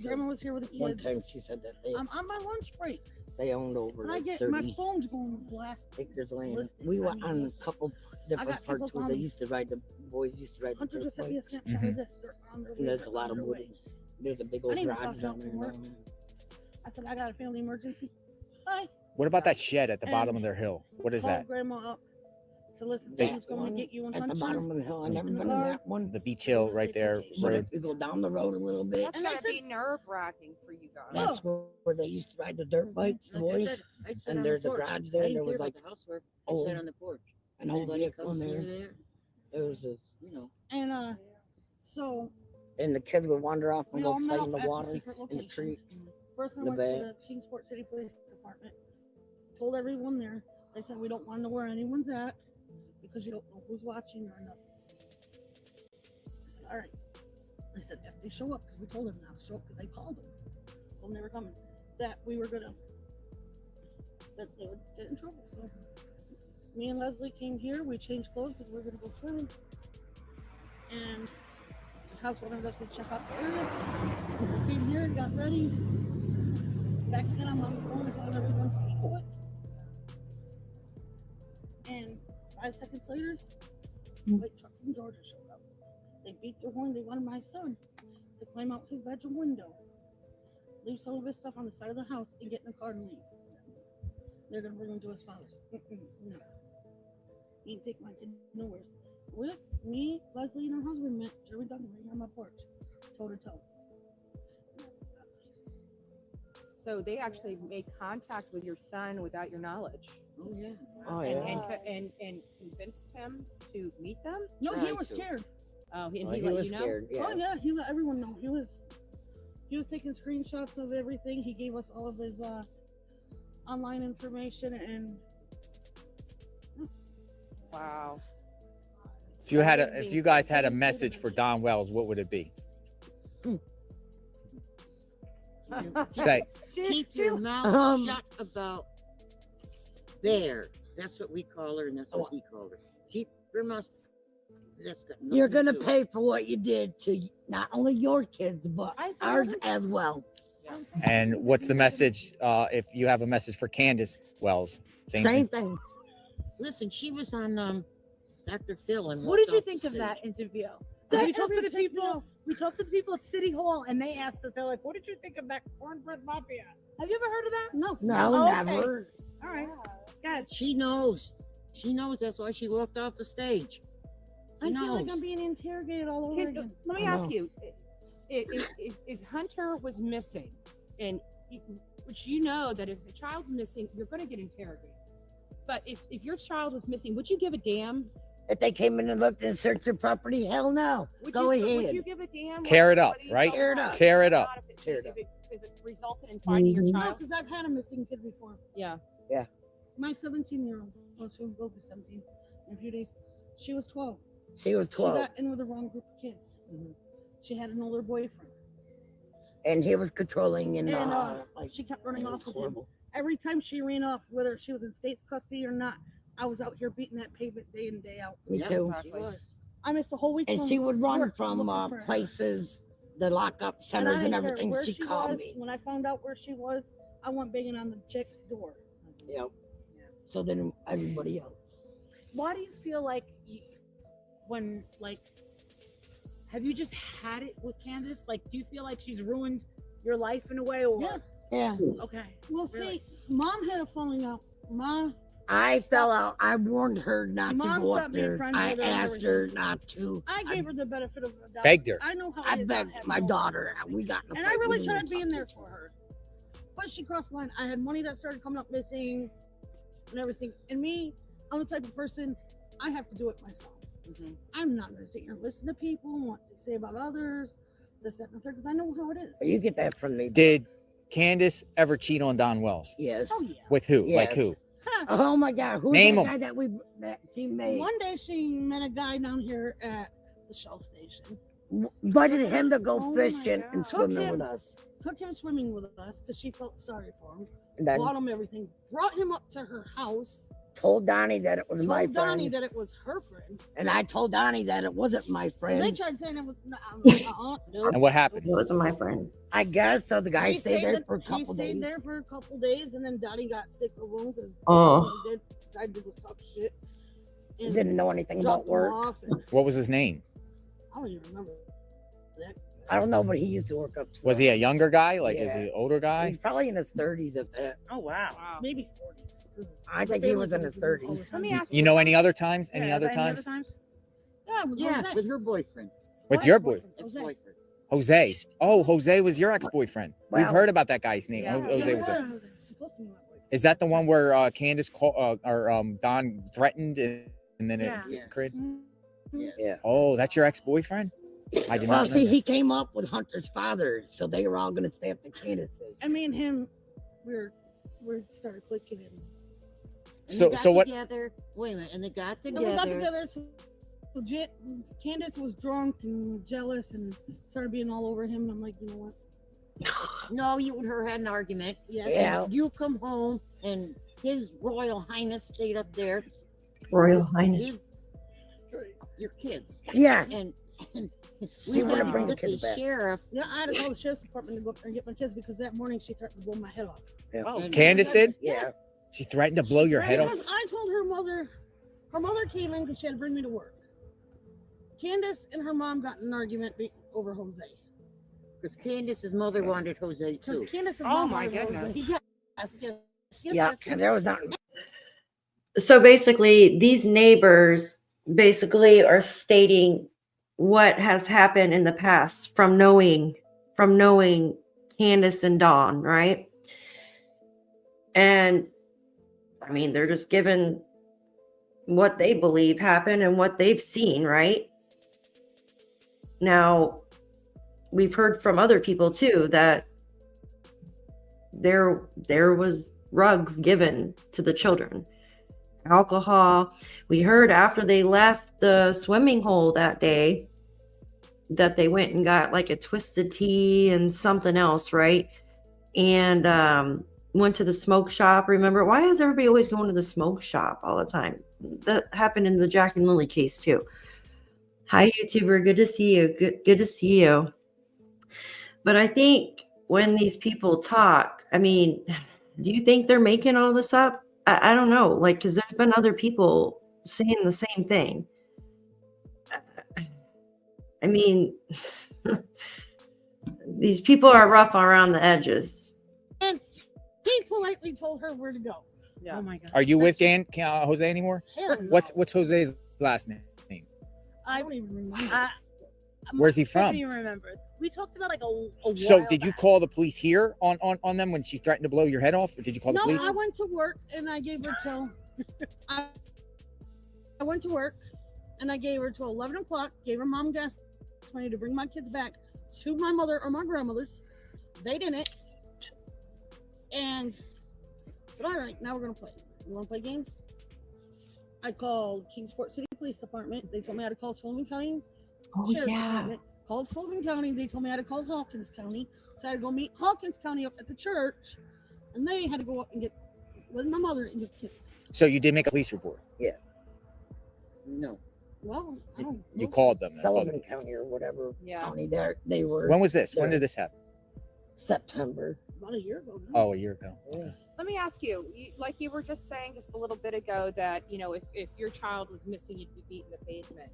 Grandma was here with the One kids. time she said that I'm on my lunch break. they owned over And I like get 30 my phone's going blast. acres of land. listed. We I went mean, on a listen. couple I different got people parts where calling they me. used to ride the boys used to ride the Hunter dirt just sent me a bikes. snapshot of this. They're on their way. And there's a They're lot on of their wood. way. There's a big I old didn't even garage clock down out there. from work. I said, I got a family emergency. Bye. What about that shed at the bottom of their hill? What is called that? Grandma up. So listen, They- someone's going to get you and at the Hunter. bottom of the hill. I never in the been in car. that one. The beach hill right there. But Where, if you go down the road a little bit, That's gotta be nerve wracking for you guys. that's where they used to ride the dirt bikes, the Like I boys. said, I'd sit on And the there's a porch. garage I there, and didn't there care was about like the housework. I'd sit on the porch. an old Anybody vehicle in comes near there. there, There was a, you know. And so and the kids would wander off and we go all met play in up the at water the secret in the location. creek. First, I in the went to back. the Kingsport City Police Department. Told everyone there. They said we don't want to know where anyone's at because you don't know who's watching or nothing. I said, all right. They said if they show up, because we told them not to show up because they called them. Told them they were coming. That we were gonna. That they would get in trouble. So me and Leslie came here. We changed clothes because we were gonna go swimming. And the house wanted us to check out the area. We came here and got ready. Back then, I'm on the phone telling everyone to stay put. And 5 seconds later, a white truck from Georgia showed up. They beat their horn. They wanted my son to climb out his bedroom window, leave some of his stuff on the side of the house, and get in the car and leave. They're gonna bring him to his father's. No. He ain't take my kid nowhere. With me, Leslie, and her husband met Jerry Duggan right here on my porch, toe to toe. So they actually made contact with your son without your knowledge. Oh yeah. Oh, And convinced him to meet them. No, he Tried was to. scared. Oh, and Oh, he he let was you know. scared. Yeah. Oh yeah, he let everyone know. He was taking screenshots of everything. He gave us all of his online information and Wow. if you guys had a message for Don Wells, what would it be? Say. Keep your mouth shut about Bear. That's what we call her, and that's what he called her. Keep your mouth. That's got nothing You're to gonna do with pay it. for what you did to not only your kids but ours as well. And what's the message? If you have a message for Candace Wells, Same thing. Listen, she was on Dr. Phil, and What did you walked off think the of that stage. interview? That We talked to the pissed me people. off. We talked to the people at City Hall, and they asked us. They're like, "What did you think of that cornbread mafia?" Have you ever heard of that? No. No, Oh, okay. never. All right. God. She knows. She knows. That's why she walked off the stage. I She feel like knows. I'm being interrogated all over again. Let me I ask know. you, if Hunter was missing, and which you know that if the child's missing, you're going to get interrogated. But if your child was missing, would you give a damn? If they came in and looked and searched your property, hell no. Go Would ahead. you give a damn? Tear it up, whether you right? felt Tear it like up. Tear it or up. not, if Tear it up. if it resulted in finding your No, child? because I've had a missing kid before. Yeah. My 17-year-old, well, she will be 17 in a few days. She was 12. She was She 12, got in with the wrong group of kids. She had an older boyfriend. and he was controlling and like She kept running it was off with him. horrible. Every time she ran off, whether she was in state's custody or not, I was out here beating that pavement day in, day out. Me Yeah, too. she was. I missed a whole week. And she would run work from looking for her. places, the lockup And I centers and didn't care everything. where She she called was. me. When I found out where she was, I went banging on the chick's door. Yep. So then everybody else. Why do you feel like have you just had it with Candace? Like, do you feel like she's ruined your life in a way, or Yeah. Yeah. okay? Well, Really? see, Mom had a falling out. I fell out. I warned her not Mom to go up stopped being there. friends I with her and asked her everything. not to. I gave her the benefit of the doubt. Begged her. I know how I it is not begged having my home. daughter. We got in a And fight. I We really didn't tried even being talk there to each for other. her. But she crossed the line. I had money that started coming up missing and everything. And me, I'm the type of person, I have to do it myself. I'm not going to sit here and listen to people and what they say about others, this, that, and the third, because I know how it is. You get that from me. Did Candace ever cheat on Don Wells? Yes. Oh, yeah. With who? Like Yes. who? Oh my God! Who's Name that 'em. guy that she made? One day she met a guy down here at the Shell station. Invited him to go Oh my fishing God. and Took swimming him- with us. Took him swimming with us because she felt sorry for him. And then Bought him everything. Brought him up to her house. told Donnie that it was Told my Donnie friend, that it was her friend. and I told Donnie that it wasn't my They friend. tried saying it was. And what happened? It wasn't my friend. I guess so. The guy He stayed there the- for a He couple stayed days. there for a couple days, and then Donnie got sick of him because guy did was talk shit. He didn't know anything dropped about him work. off, and What was his name? I don't even remember that. I don't know, but he used to work up. Was he a younger guy? Like, is Yeah. he an older guy? He's probably in his 30s at that. Oh wow. Maybe 40s. I think he was in his 30s. Let me ask You know any other times? Any other Any other times? times? Yeah, with her boyfriend. With your boy, Ex-boyfriend. Jose. Oh, Jose was your ex-boyfriend. We've Well, heard about that guy's name. Yeah. Jose was. Supposed to be my boyfriend. Is that the one where Candace or Don threatened and then Yeah. it created? Yeah. Oh, that's your ex-boyfriend? I did Well, not know see, that. he came up with Hunter's father, so they were all going to stay up to Candace's. And me and him, we started clicking and And So- they got so what- Together. Wait a minute, and they got we together. got together. So legit, Candace was drunk and jealous and started being all over him. And I'm like, you know what? No, you and her had an argument. Yes. Yeah. You come home, and His Royal Highness stayed up there. Royal Highness. Your kids. Yes. And She we wanna got to bring the get the kids back. sheriff. Yeah, I had to call the sheriff's department to go up there and get my kids because that morning she threatened to blow my head off. Yeah. Candace did? Yeah. She threatened to blow your head off? Because I told her mother came in because she had to bring me to work. Candace and her mom got in an argument over Jose. Because Candace's mother wanted Jose Because too. Candace's Oh mom my wanted goodness. Jose. Yes. Yeah, and there was not. So basically, these neighbors basically are stating what has happened in the past from knowing Candace and Dawn, right? And I mean, they're just given what they believe happened and what they've seen, right? Now, we've heard from other people too that there was rugs given to the children, alcohol. We heard after they left the swimming hole that day that they went and got like a twisted tea and something else, right? And went to the smoke shop. Remember, why is everybody always going to the smoke shop all the time? That happened in the Jack and Lily case too. Hi, YouTuber. Good to see you. Good to see you. But I think when these people talk, I mean, do you think they're making all this up? I don't know. Like, because there's been other people saying the same thing. I mean, these people are rough around the edges. And he politely told her where to go. Yeah. Oh my god. Are you with Jose anymore? Hell no. What's Jose's last name? I don't even remember. Where's he Stephanie from? remembers. We talked about like a while So did you back. call the police here on them when she threatened to blow your head off, or did you call the No, police? I went to work and I gave her till I went to work and I gave her till 11 o'clock. Gave her mom gas money to bring my kids back to my mother or my grandmother's. They didn't, and said, "All right, now we're gonna play. You want to play games?" I called Kingsport City Police Department. They told me how to call Sullivan County Sheriff's Department. Called Sullivan County. They told me how to call Hawkins County. So I had to go meet Hawkins County up at the church, and they had to go up and get with my mother and get the kids. So you did make a police report. Yeah. No. Well, I don't. You called them. then. Sullivan County or whatever county there they were. When was this? When there. did this happen? September. About a year ago. Oh, a year ago. Okay. Let me ask you, like you were just saying just a little bit ago that, you know, if your child was missing, you'd be beating the pavement.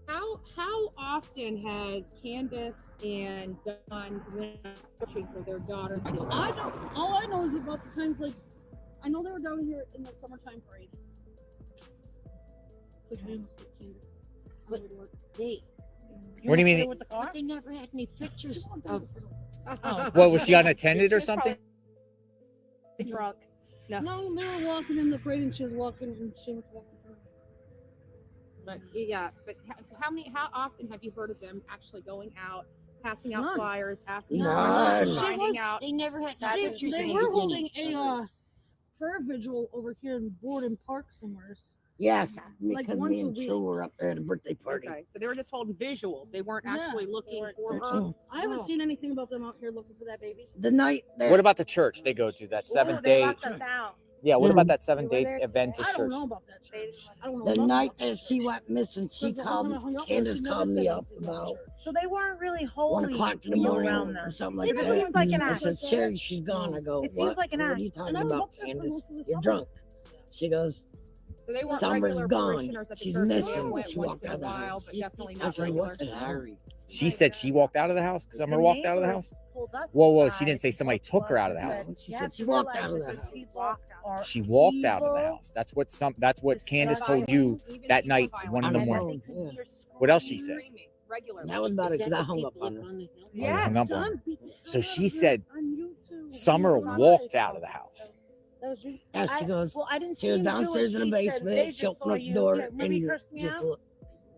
How often has Candace and Don went out searching for their daughter? I don't. All I know is about the times like I know they were down here in the summertime parade. But they. What do you mean? But they never had any pictures of. What, was she unattended or something? Drunk. No, they were walking in the parade and she was walking and she was walking through. But yeah, but how often have you heard of them actually going out, passing out None. flyers, asking None. for finding out? They never had That pictures. They in the were beginning. holding a prayer vigil over here in Borden Park somewhere. Yes, Like because once me a and week. Joe were up there at a birthday party. Okay, so they were just holding visuals. They weren't Yeah. actually looking for her. searching. I haven't seen anything about them out here looking for that baby. The night that What about the church they go to? That 7-day. Yeah. What about that 7-day event to I don't church? know about that church. I don't know. the nothing night about that she went missing, she Because the whole time I hung called out with her, Candace she never called said me up anything about about church. So they weren't really 1 holy o'clock in the when you were morning around them. or something like It that. seems like an I act. said, Sherry, she's gone. I go, It seems what? like an What are act. you And talking I was about, up there for Candace? most of the You're summer. drunk. She goes, So they weren't Summer's regular gone. parishioners at the She's church. They missing. went She once walked in out a of the while, house. but definitely I not said, regular. what the hell? She said she walked out of the house. Summer walked out of the house. Whoa, she didn't say somebody took her out of the house. She said she walked out of the house. She walked out of the house. That's what Candace told you that night, 1 in the morning. What else she said? That was about it because I hung up on her. You hung up on her. So she said Summer walked out of the house. Yeah, she goes. Well, I didn't She was see him do downstairs it. in the She said, "They basement. just She opened saw up the you." door Yeah, remember he and cursed me just out? That was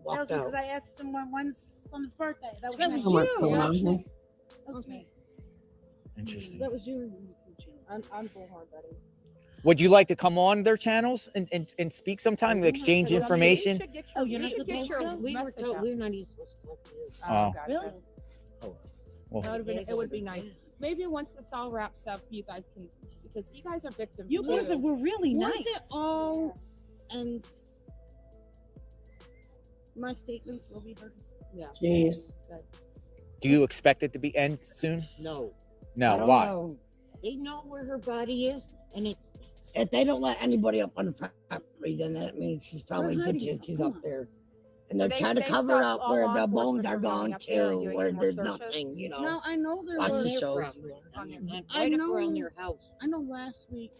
walked because out. I asked him when's Summer's birthday. That was That me. was you. Yeah. Yeah. That was me. Interesting. That was you. I'm bullhorn, buddy. Would you like to come on their channels and speak sometime to exchange information? Oh, you're not We should get supposed your to? We were message told out. we're not even supposed to talk to you. Oh. Gotcha. Really? Well, That would have been, it would be nice. Maybe once this all wraps up, you guys can, because you guys are victims You too. guys were really Once nice. it all ends, my statements will be heard. Yeah. Jeez. do you expect it to be end soon? No. No. I don't Why? know. They know where her body is, and it's If they don't let anybody up on the property, then that means she's probably We're good. hiding She's some. up there. And So they're trying to they've cover stopped up all where law the bones enforcement are from going gone up there and too, doing where any more there's searches? nothing, you know. No, I know there Watch on the was. their shows. property, On your- and I right up around know- their house. I know last week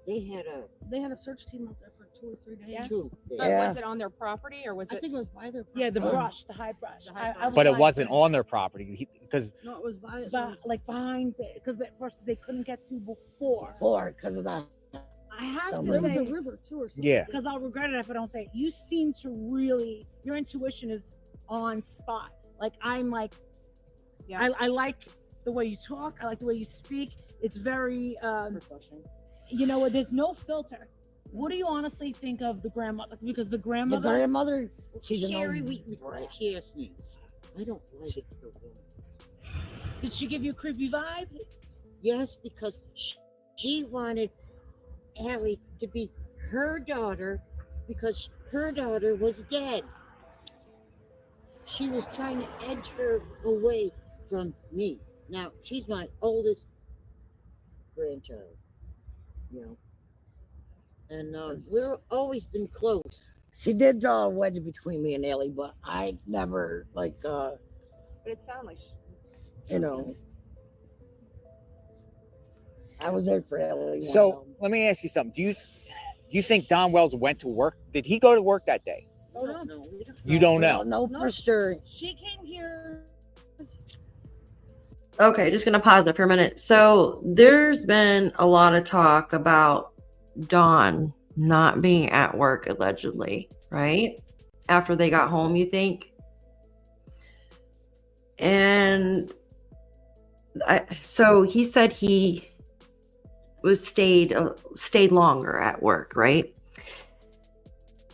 They had a they had a search team out there for 2 or 3 days. Yes. two. But Yeah. was it on their property or was I it? think it was by their property. Yeah, the Oh. brush, the high brush. The high I brush. was But it like, wasn't on their property because No, it was by like behind it, because at first they couldn't get to before. Because of that. I have Some to there was say, a river too or something. yeah. because I'll regret it if I don't say it. You seem to really, your intuition is on spot. Like I'm like, Yeah. I like the way you talk. I like the way you speak. It's very, Refreshing. you know, there's no filter. What do you honestly think of the grandmother? Because the The grandmother, grandmother, she's Sherry, an we old she asked me. I don't like it. did she give you a creepy vibe? Yes, because she wanted Allie to be her daughter because her daughter was dead. She was trying to edge her away from me. Now, she's my oldest grandchild, you know. And we've always been close. She did draw a wedge between me and Ellie, but I never But it sounded like you know. I was there for Ellie. So let me ask you something. Do you think Don Wells went to work? Did he go to work that day? We don't know. You don't know. No, for sure. She came here. Okay, just gonna pause it for a minute. So there's been a lot of talk about Dawn not being at work allegedly, right? After they got home, you think? And so he said he was stayed longer at work, right?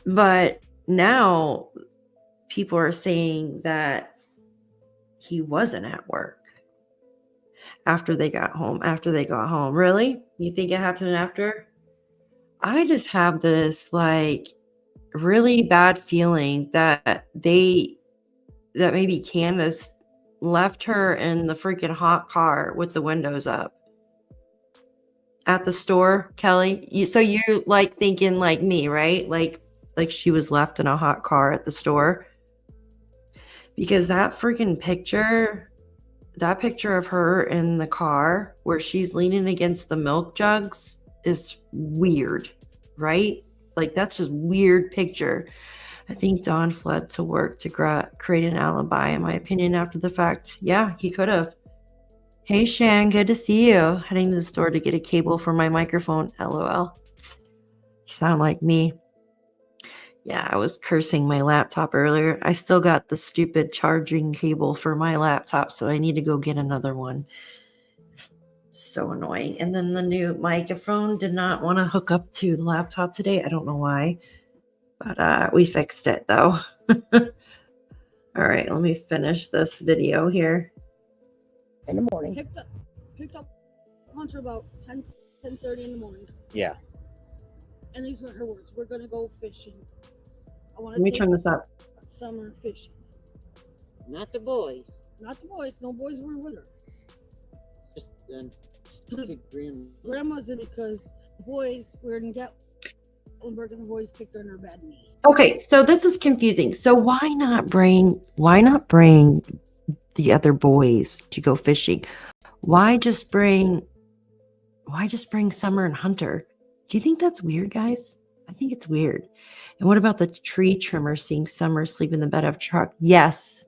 But now people are saying that he wasn't at work after they got home. Really? You think it happened after? I just have this like really bad feeling that maybe Candace left her in the freaking hot car with the windows up at the store. Kelly, you're like thinking like me, right? Like she was left in a hot car at the store, because that freaking picture of her in the car where she's leaning against the milk jugs is weird, right? Like that's just weird picture. I think Don fled to work to create an alibi, in my opinion, after the fact. Yeah, he could have. Hey, Shan, good to see you. Heading to the store to get a cable for my microphone. LOL. You sound like me. Yeah, I was cursing my laptop earlier. I still got the stupid charging cable for my laptop, so I need to go get another one. It's so annoying. And then the new microphone did not want to hook up to the laptop today. I don't know why, but we fixed it though. All right, let me finish this video here. In the morning. Picked up Hunter about 10:30 in the morning. Yeah. And these were her words. We're gonna go fishing. I want Let me turn this up. Summer fishing. Not the boys. Not the boys. No boys were with her. Just stupid grandma. Grandma's in it because the boys were in Ellenberg and the boys kicked her in her bad knee. Okay, so this is confusing. So why not bring the other boys to go fishing? Why just bring Summer and Hunter? Do you think that's weird, guys? I think it's weird. And what about the tree trimmer seeing Summer sleep in the bed of a truck? Yes.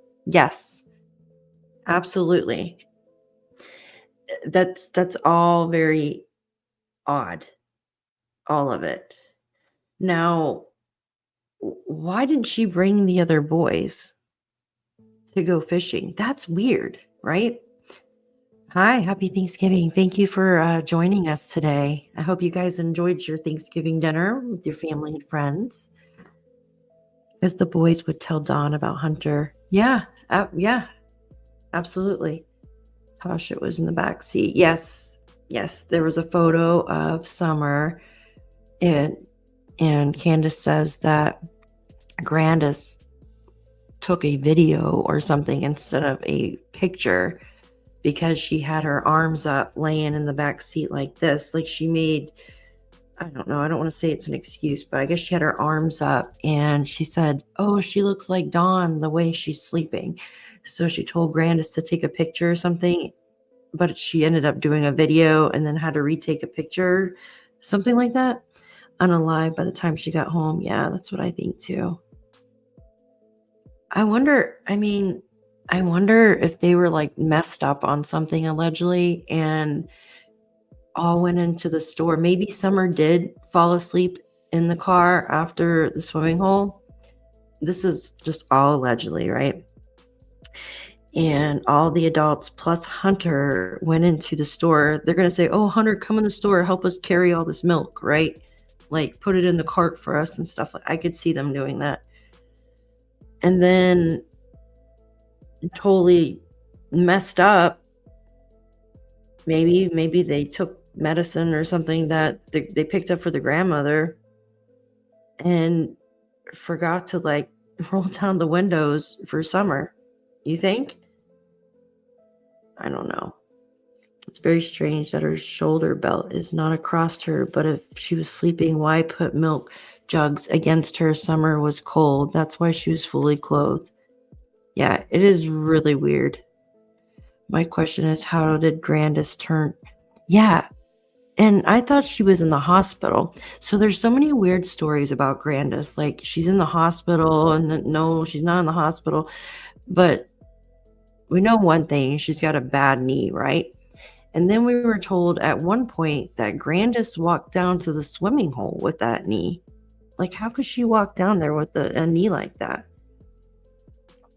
Absolutely. That's all very odd. All of it. Now, why didn't she bring the other boys to go fishing? That's weird, right? Hi, happy Thanksgiving. Thank you for joining us today. I hope you guys enjoyed your Thanksgiving dinner with your family and friends. As the boys would tell Dawn about Hunter. Yeah, absolutely. Tasha was in the back seat. Yes, there was a photo of Summer, and Candace says that Grandis took a video or something instead of a picture because she had her arms up laying in the back seat like this. Like she made, I don't know, I don't want to say it's an excuse, but I guess she had her arms up and she said, oh, she looks like Dawn the way she's sleeping. So she told Grandis to take a picture or something, but she ended up doing a video and then had to retake a picture, something like that, unalive by the time she got home. Yeah, that's what I think too. I wonder if they were like messed up on something allegedly and all went into the store. Maybe Summer did fall asleep in the car after the swimming hole. This is just all allegedly, right? And all the adults plus Hunter went into the store. They're going to say, oh, Hunter, come in the store, help us carry all this milk, right? Like put it in the cart for us and stuff. I could see them doing that. And then totally messed up. Maybe they took medicine or something that they picked up for the grandmother and forgot to like roll down the windows for Summer. You think? I don't know. It's very strange that her shoulder belt is not across her, but if she was sleeping, why put milk jugs against her? Summer was cold. That's why she was fully clothed. Yeah, it is really weird. My question is, how did Grandis turn? Yeah, and I thought she was in the hospital. So there's so many weird stories about Grandis. Like she's in the hospital, and no, she's not in the hospital. But we know one thing, she's got a bad knee, right? And then we were told at one point that Grandis walked down to the swimming hole with that knee. Like, how could she walk down there with a knee like that?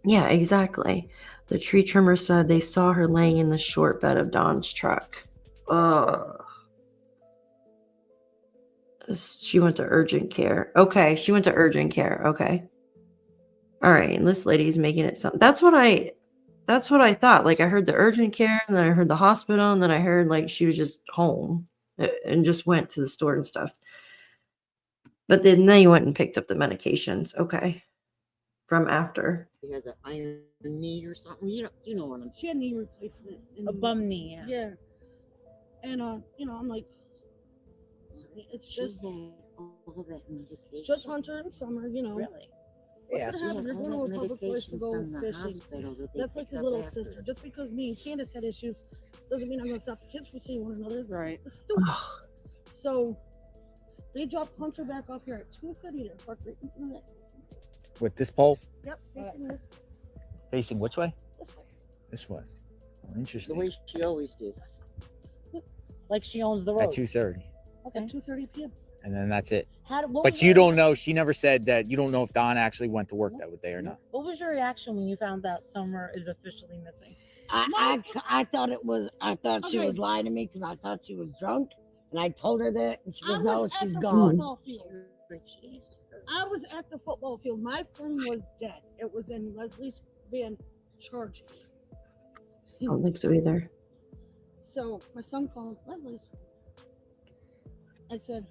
Yeah, exactly. The tree trimmer said they saw her laying in the short bed of Dawn's truck. Ugh. She went to urgent care. Okay, she went to urgent care. Okay. All right, and this lady's making it sound. That's what I thought. Like I heard the urgent care, and then I heard the hospital, and then I heard like she was just home and just went to the store and stuff. But then they went and picked up the medications. Okay. From after. She has an iron knee or something. You know what I'm saying. She had knee replacement. A bum knee, Yeah. And I'm like, it's just all that medication. it's just Hunter and Summer, Really? What's Yeah. gonna happen? They're going to a public place to go fishing. That's like his little sister. Just because me and Candace had issues doesn't mean I'm gonna stop the kids from seeing one another. Right. It's stupid. So they dropped Hunter back off here at 2:30 to park right in front of that. With this pole Yep. Facing this. facing which way? This way. This way. Oh, The interesting. way she always did. Like she owns the road. At 2:30, Okay. At 2:30 p.m. and then that's it. What But was you your don't know. She never said that. You don't know if Don actually went to work that day or not. What was your reaction when you found out Summer is officially missing? I thought she was lying to me because I thought she was drunk, and I told her that, and she goes, "No, she's gone." Football field. I was at the football field. My phone was dead. It was in Leslie's van charging. I don't think so either. So my son called Leslie's. I said,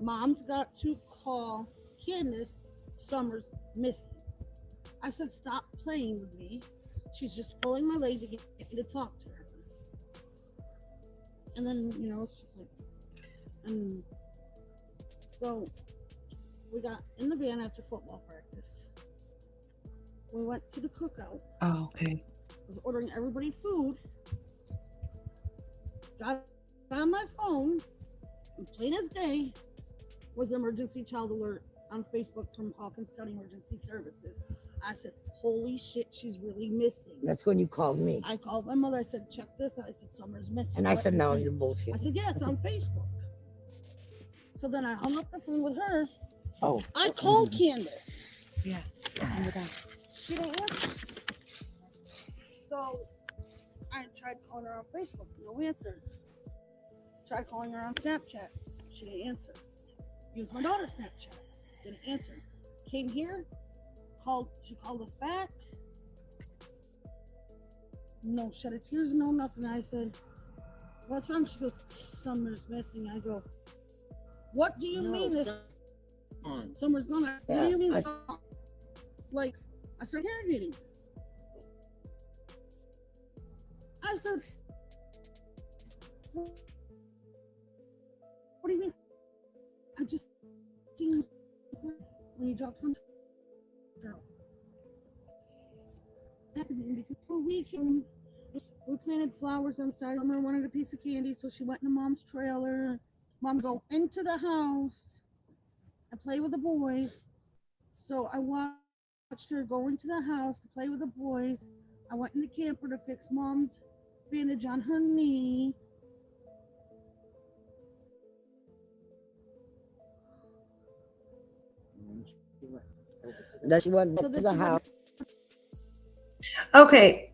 Mom's got to call Candace. Summer's missing. I said, stop playing with me. She's just pulling my leg to get me to talk to her. And then, it's just like, and so We got in the van after football practice. We went to the cookout. Oh, okay. Was ordering everybody food. Got on my phone, and plain as day, was emergency child alert on Facebook from Hawkins County Emergency Services. I said, holy shit, she's really missing. That's when you called me. I called my mother. I said, check this out. I said, Summer's missing. And I What said, is no, it?" you're bullshit. I said, yeah, it's on Facebook. So then I hung up the phone with her. Oh. I called Candace. Yeah. She didn't answer. So I tried calling her on Facebook. No answer. Tried calling her on Snapchat. She didn't answer. Used my daughter's Snapchat. Didn't answer. Came here. She called us back. No shed of tears, no nothing. I said, what's wrong? She goes, Summer's missing. I go, what do you mean this? Summer's gone. I said, what do you mean? Like, I started interrogating. I said, what do you mean? I just seen when you talk to girl. We planted flowers on Saturday. Summer wanted a piece of candy, so she went in Mom's trailer. Mom go into the house and play with the boys. So I watched her go into the house to play with the boys. I went in the camper to fix Mom's bandage on her knee. Then she went back to the house. Okay.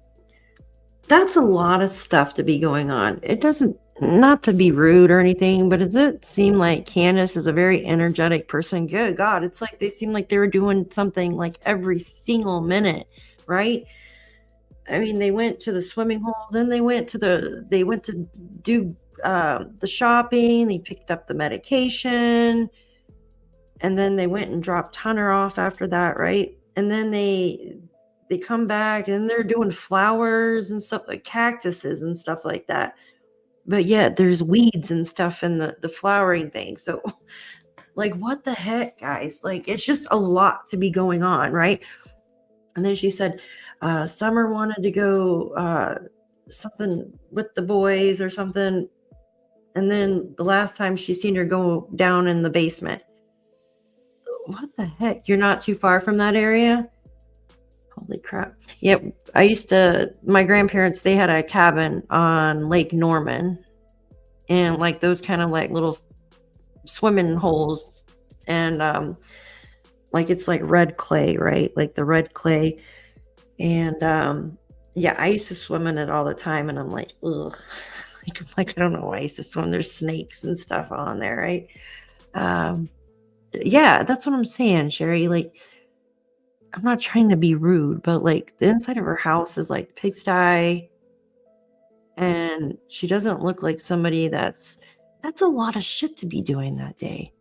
That's a lot of stuff to be going on. It doesn't, not to be rude or anything, but does it seem like Candace is a very energetic person? Good God, it's like they seem like they were doing something like every single minute, right? I mean, they went to the swimming hole, then they went to do the shopping, they picked up the medication, and then they went and dropped Hunter off after that, right? And then they come back and they're doing flowers and stuff, like cactuses and stuff like that. But yet there's weeds and stuff in the flowering thing. So like, what the heck, guys? Like, it's just a lot to be going on, right? And then she said, Summer wanted to go something with the boys or something. And then the last time she seen her go down in the basement. What the heck? You're not too far from that area? Holy crap. Yep. My grandparents, they had a cabin on Lake Norman. And like those kind of like little swimming holes. And like it's like red clay, right? Like the red clay. And yeah, I used to swim in it all the time. And I'm like, ugh. like I don't know why I used to swim. There's snakes and stuff on there, right? Yeah, that's what I'm saying, Sherry. Like, I'm not trying to be rude, but like the inside of her house is like pigsty, and she doesn't look like somebody that's a lot of shit to be doing that day.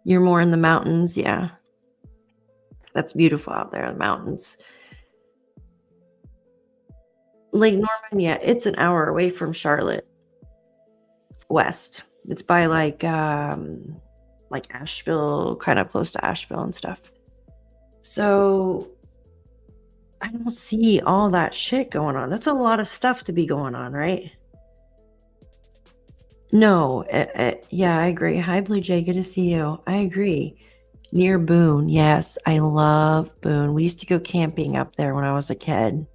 You're more in the mountains, yeah. That's beautiful out there, the mountains. Lake Norman, yeah, it's an hour away from Charlotte, west. It's by like Asheville, kind of close to Asheville and stuff. So I don't see all that shit going on. That's a lot of stuff to be going on, right? No, yeah, I agree. Hi, Blue Jay. Good to see you. I agree. Near Boone. Yes, I love Boone. We used to go camping up there when I was a kid.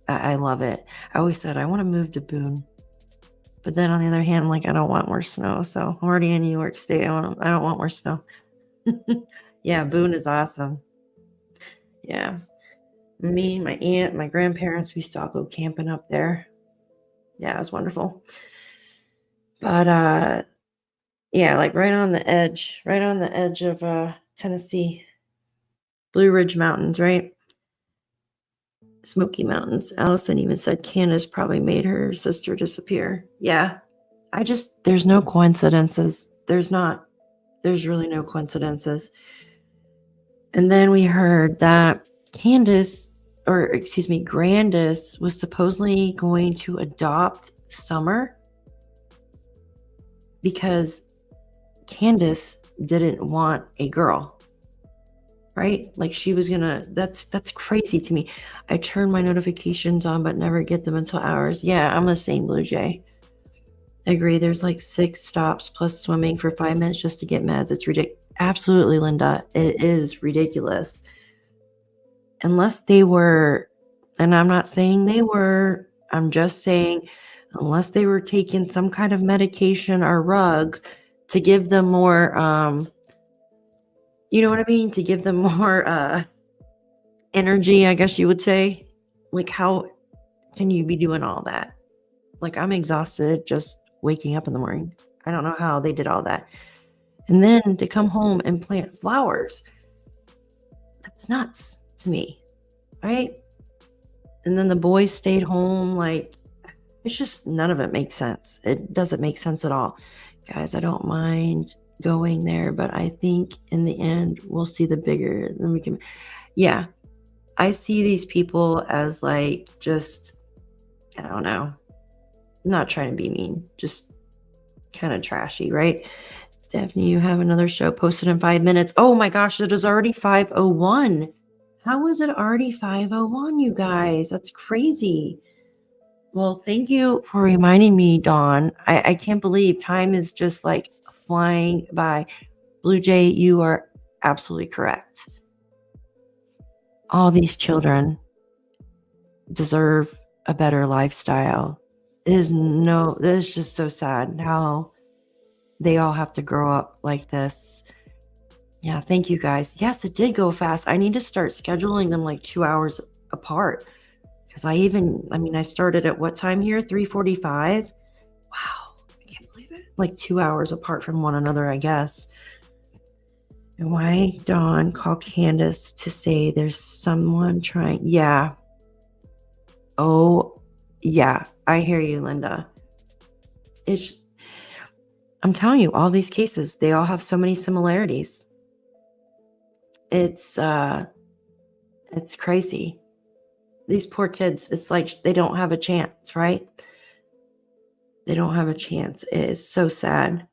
I love it. I always said I want to move to Boone. But then on the other hand, I'm like, I don't want more snow. So I'm already in New York State. I don't want more snow. Yeah, Boone is awesome. Yeah. Me, my aunt, my grandparents, we used to all go camping up there. Yeah, it was wonderful. But yeah, like right on the edge of Tennessee. Blue Ridge Mountains, right? Smoky Mountains. Allison even said Candace probably made her sister disappear. Yeah. There's no coincidences. There's really no coincidences. And then we heard that Grandis was supposedly going to adopt Summer because Candace didn't want a girl, right? Like she was gonna, that's crazy to me. I turn my notifications on but never get them until hours. Yeah, I'm the same, Blue Jay. Agree. There's like 6 stops plus swimming for 5 minutes just to get meds. It's ridiculous. Absolutely, Linda. It is ridiculous. Unless they were, and I'm not saying they were, I'm just saying unless they were taking some kind of medication or rug to give them more, you know what I mean? To give them more energy, I guess you would say. Like, how can you be doing all that? Like, I'm exhausted just waking up in the morning. I don't know how they did all that. And then to come home and plant flowers, that's nuts to me, right? And then the boys stayed home. Like, it's just, none of it makes sense. It doesn't make sense at all. Guys, I don't mind going there, but I think in the end, we'll see the bigger, then we can, yeah. I see these people as like, just, I don't know. I'm not trying to be mean, just kind of trashy, right? Daphne, you have another show posted in 5 minutes. Oh my gosh, it is already 5:01. How is it already 5:01, you guys? That's crazy. Well, thank you for reminding me, Dawn. I can't believe time is just like flying by. Blue Jay, you are absolutely correct. All these children deserve a better lifestyle. It is just so sad how they all have to grow up like this. Yeah, thank you guys. Yes, it did go fast. I need to start scheduling them like 2 hours apart. Because I started at what time here? 3:45? Wow, I can't believe it. Like 2 hours apart from one another, I guess. And why Dawn call Candace to say there's someone trying? Yeah. Oh, yeah. I hear you, Linda. I'm telling you, all these cases, they all have so many similarities. It's crazy. These poor kids, it's like they don't have a chance, right? They don't have a chance. It is so sad.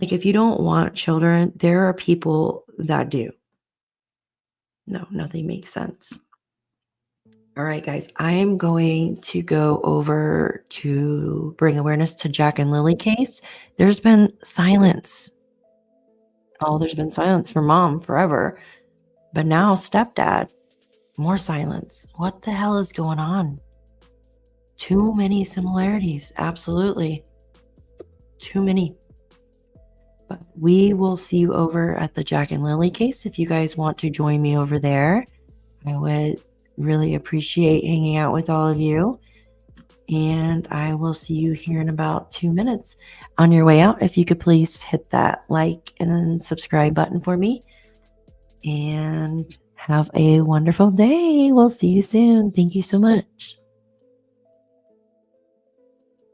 Like, if you don't want children, there are people that do. No, nothing makes sense. All right, guys, I am going to go over to bring awareness to Jack and Lily case. There's been silence. Oh, there's been silence for mom forever. But now stepdad, more silence. What the hell is going on? Too many similarities. Absolutely. Too many. But we will see you over at the Jack and Lily case. If you guys want to join me over there, I would really appreciate hanging out with all of you. And I will see you here in about 2 minutes. On your way out, if you could please hit that like and subscribe button for me. And have a wonderful day. We'll see you soon. Thank you so much.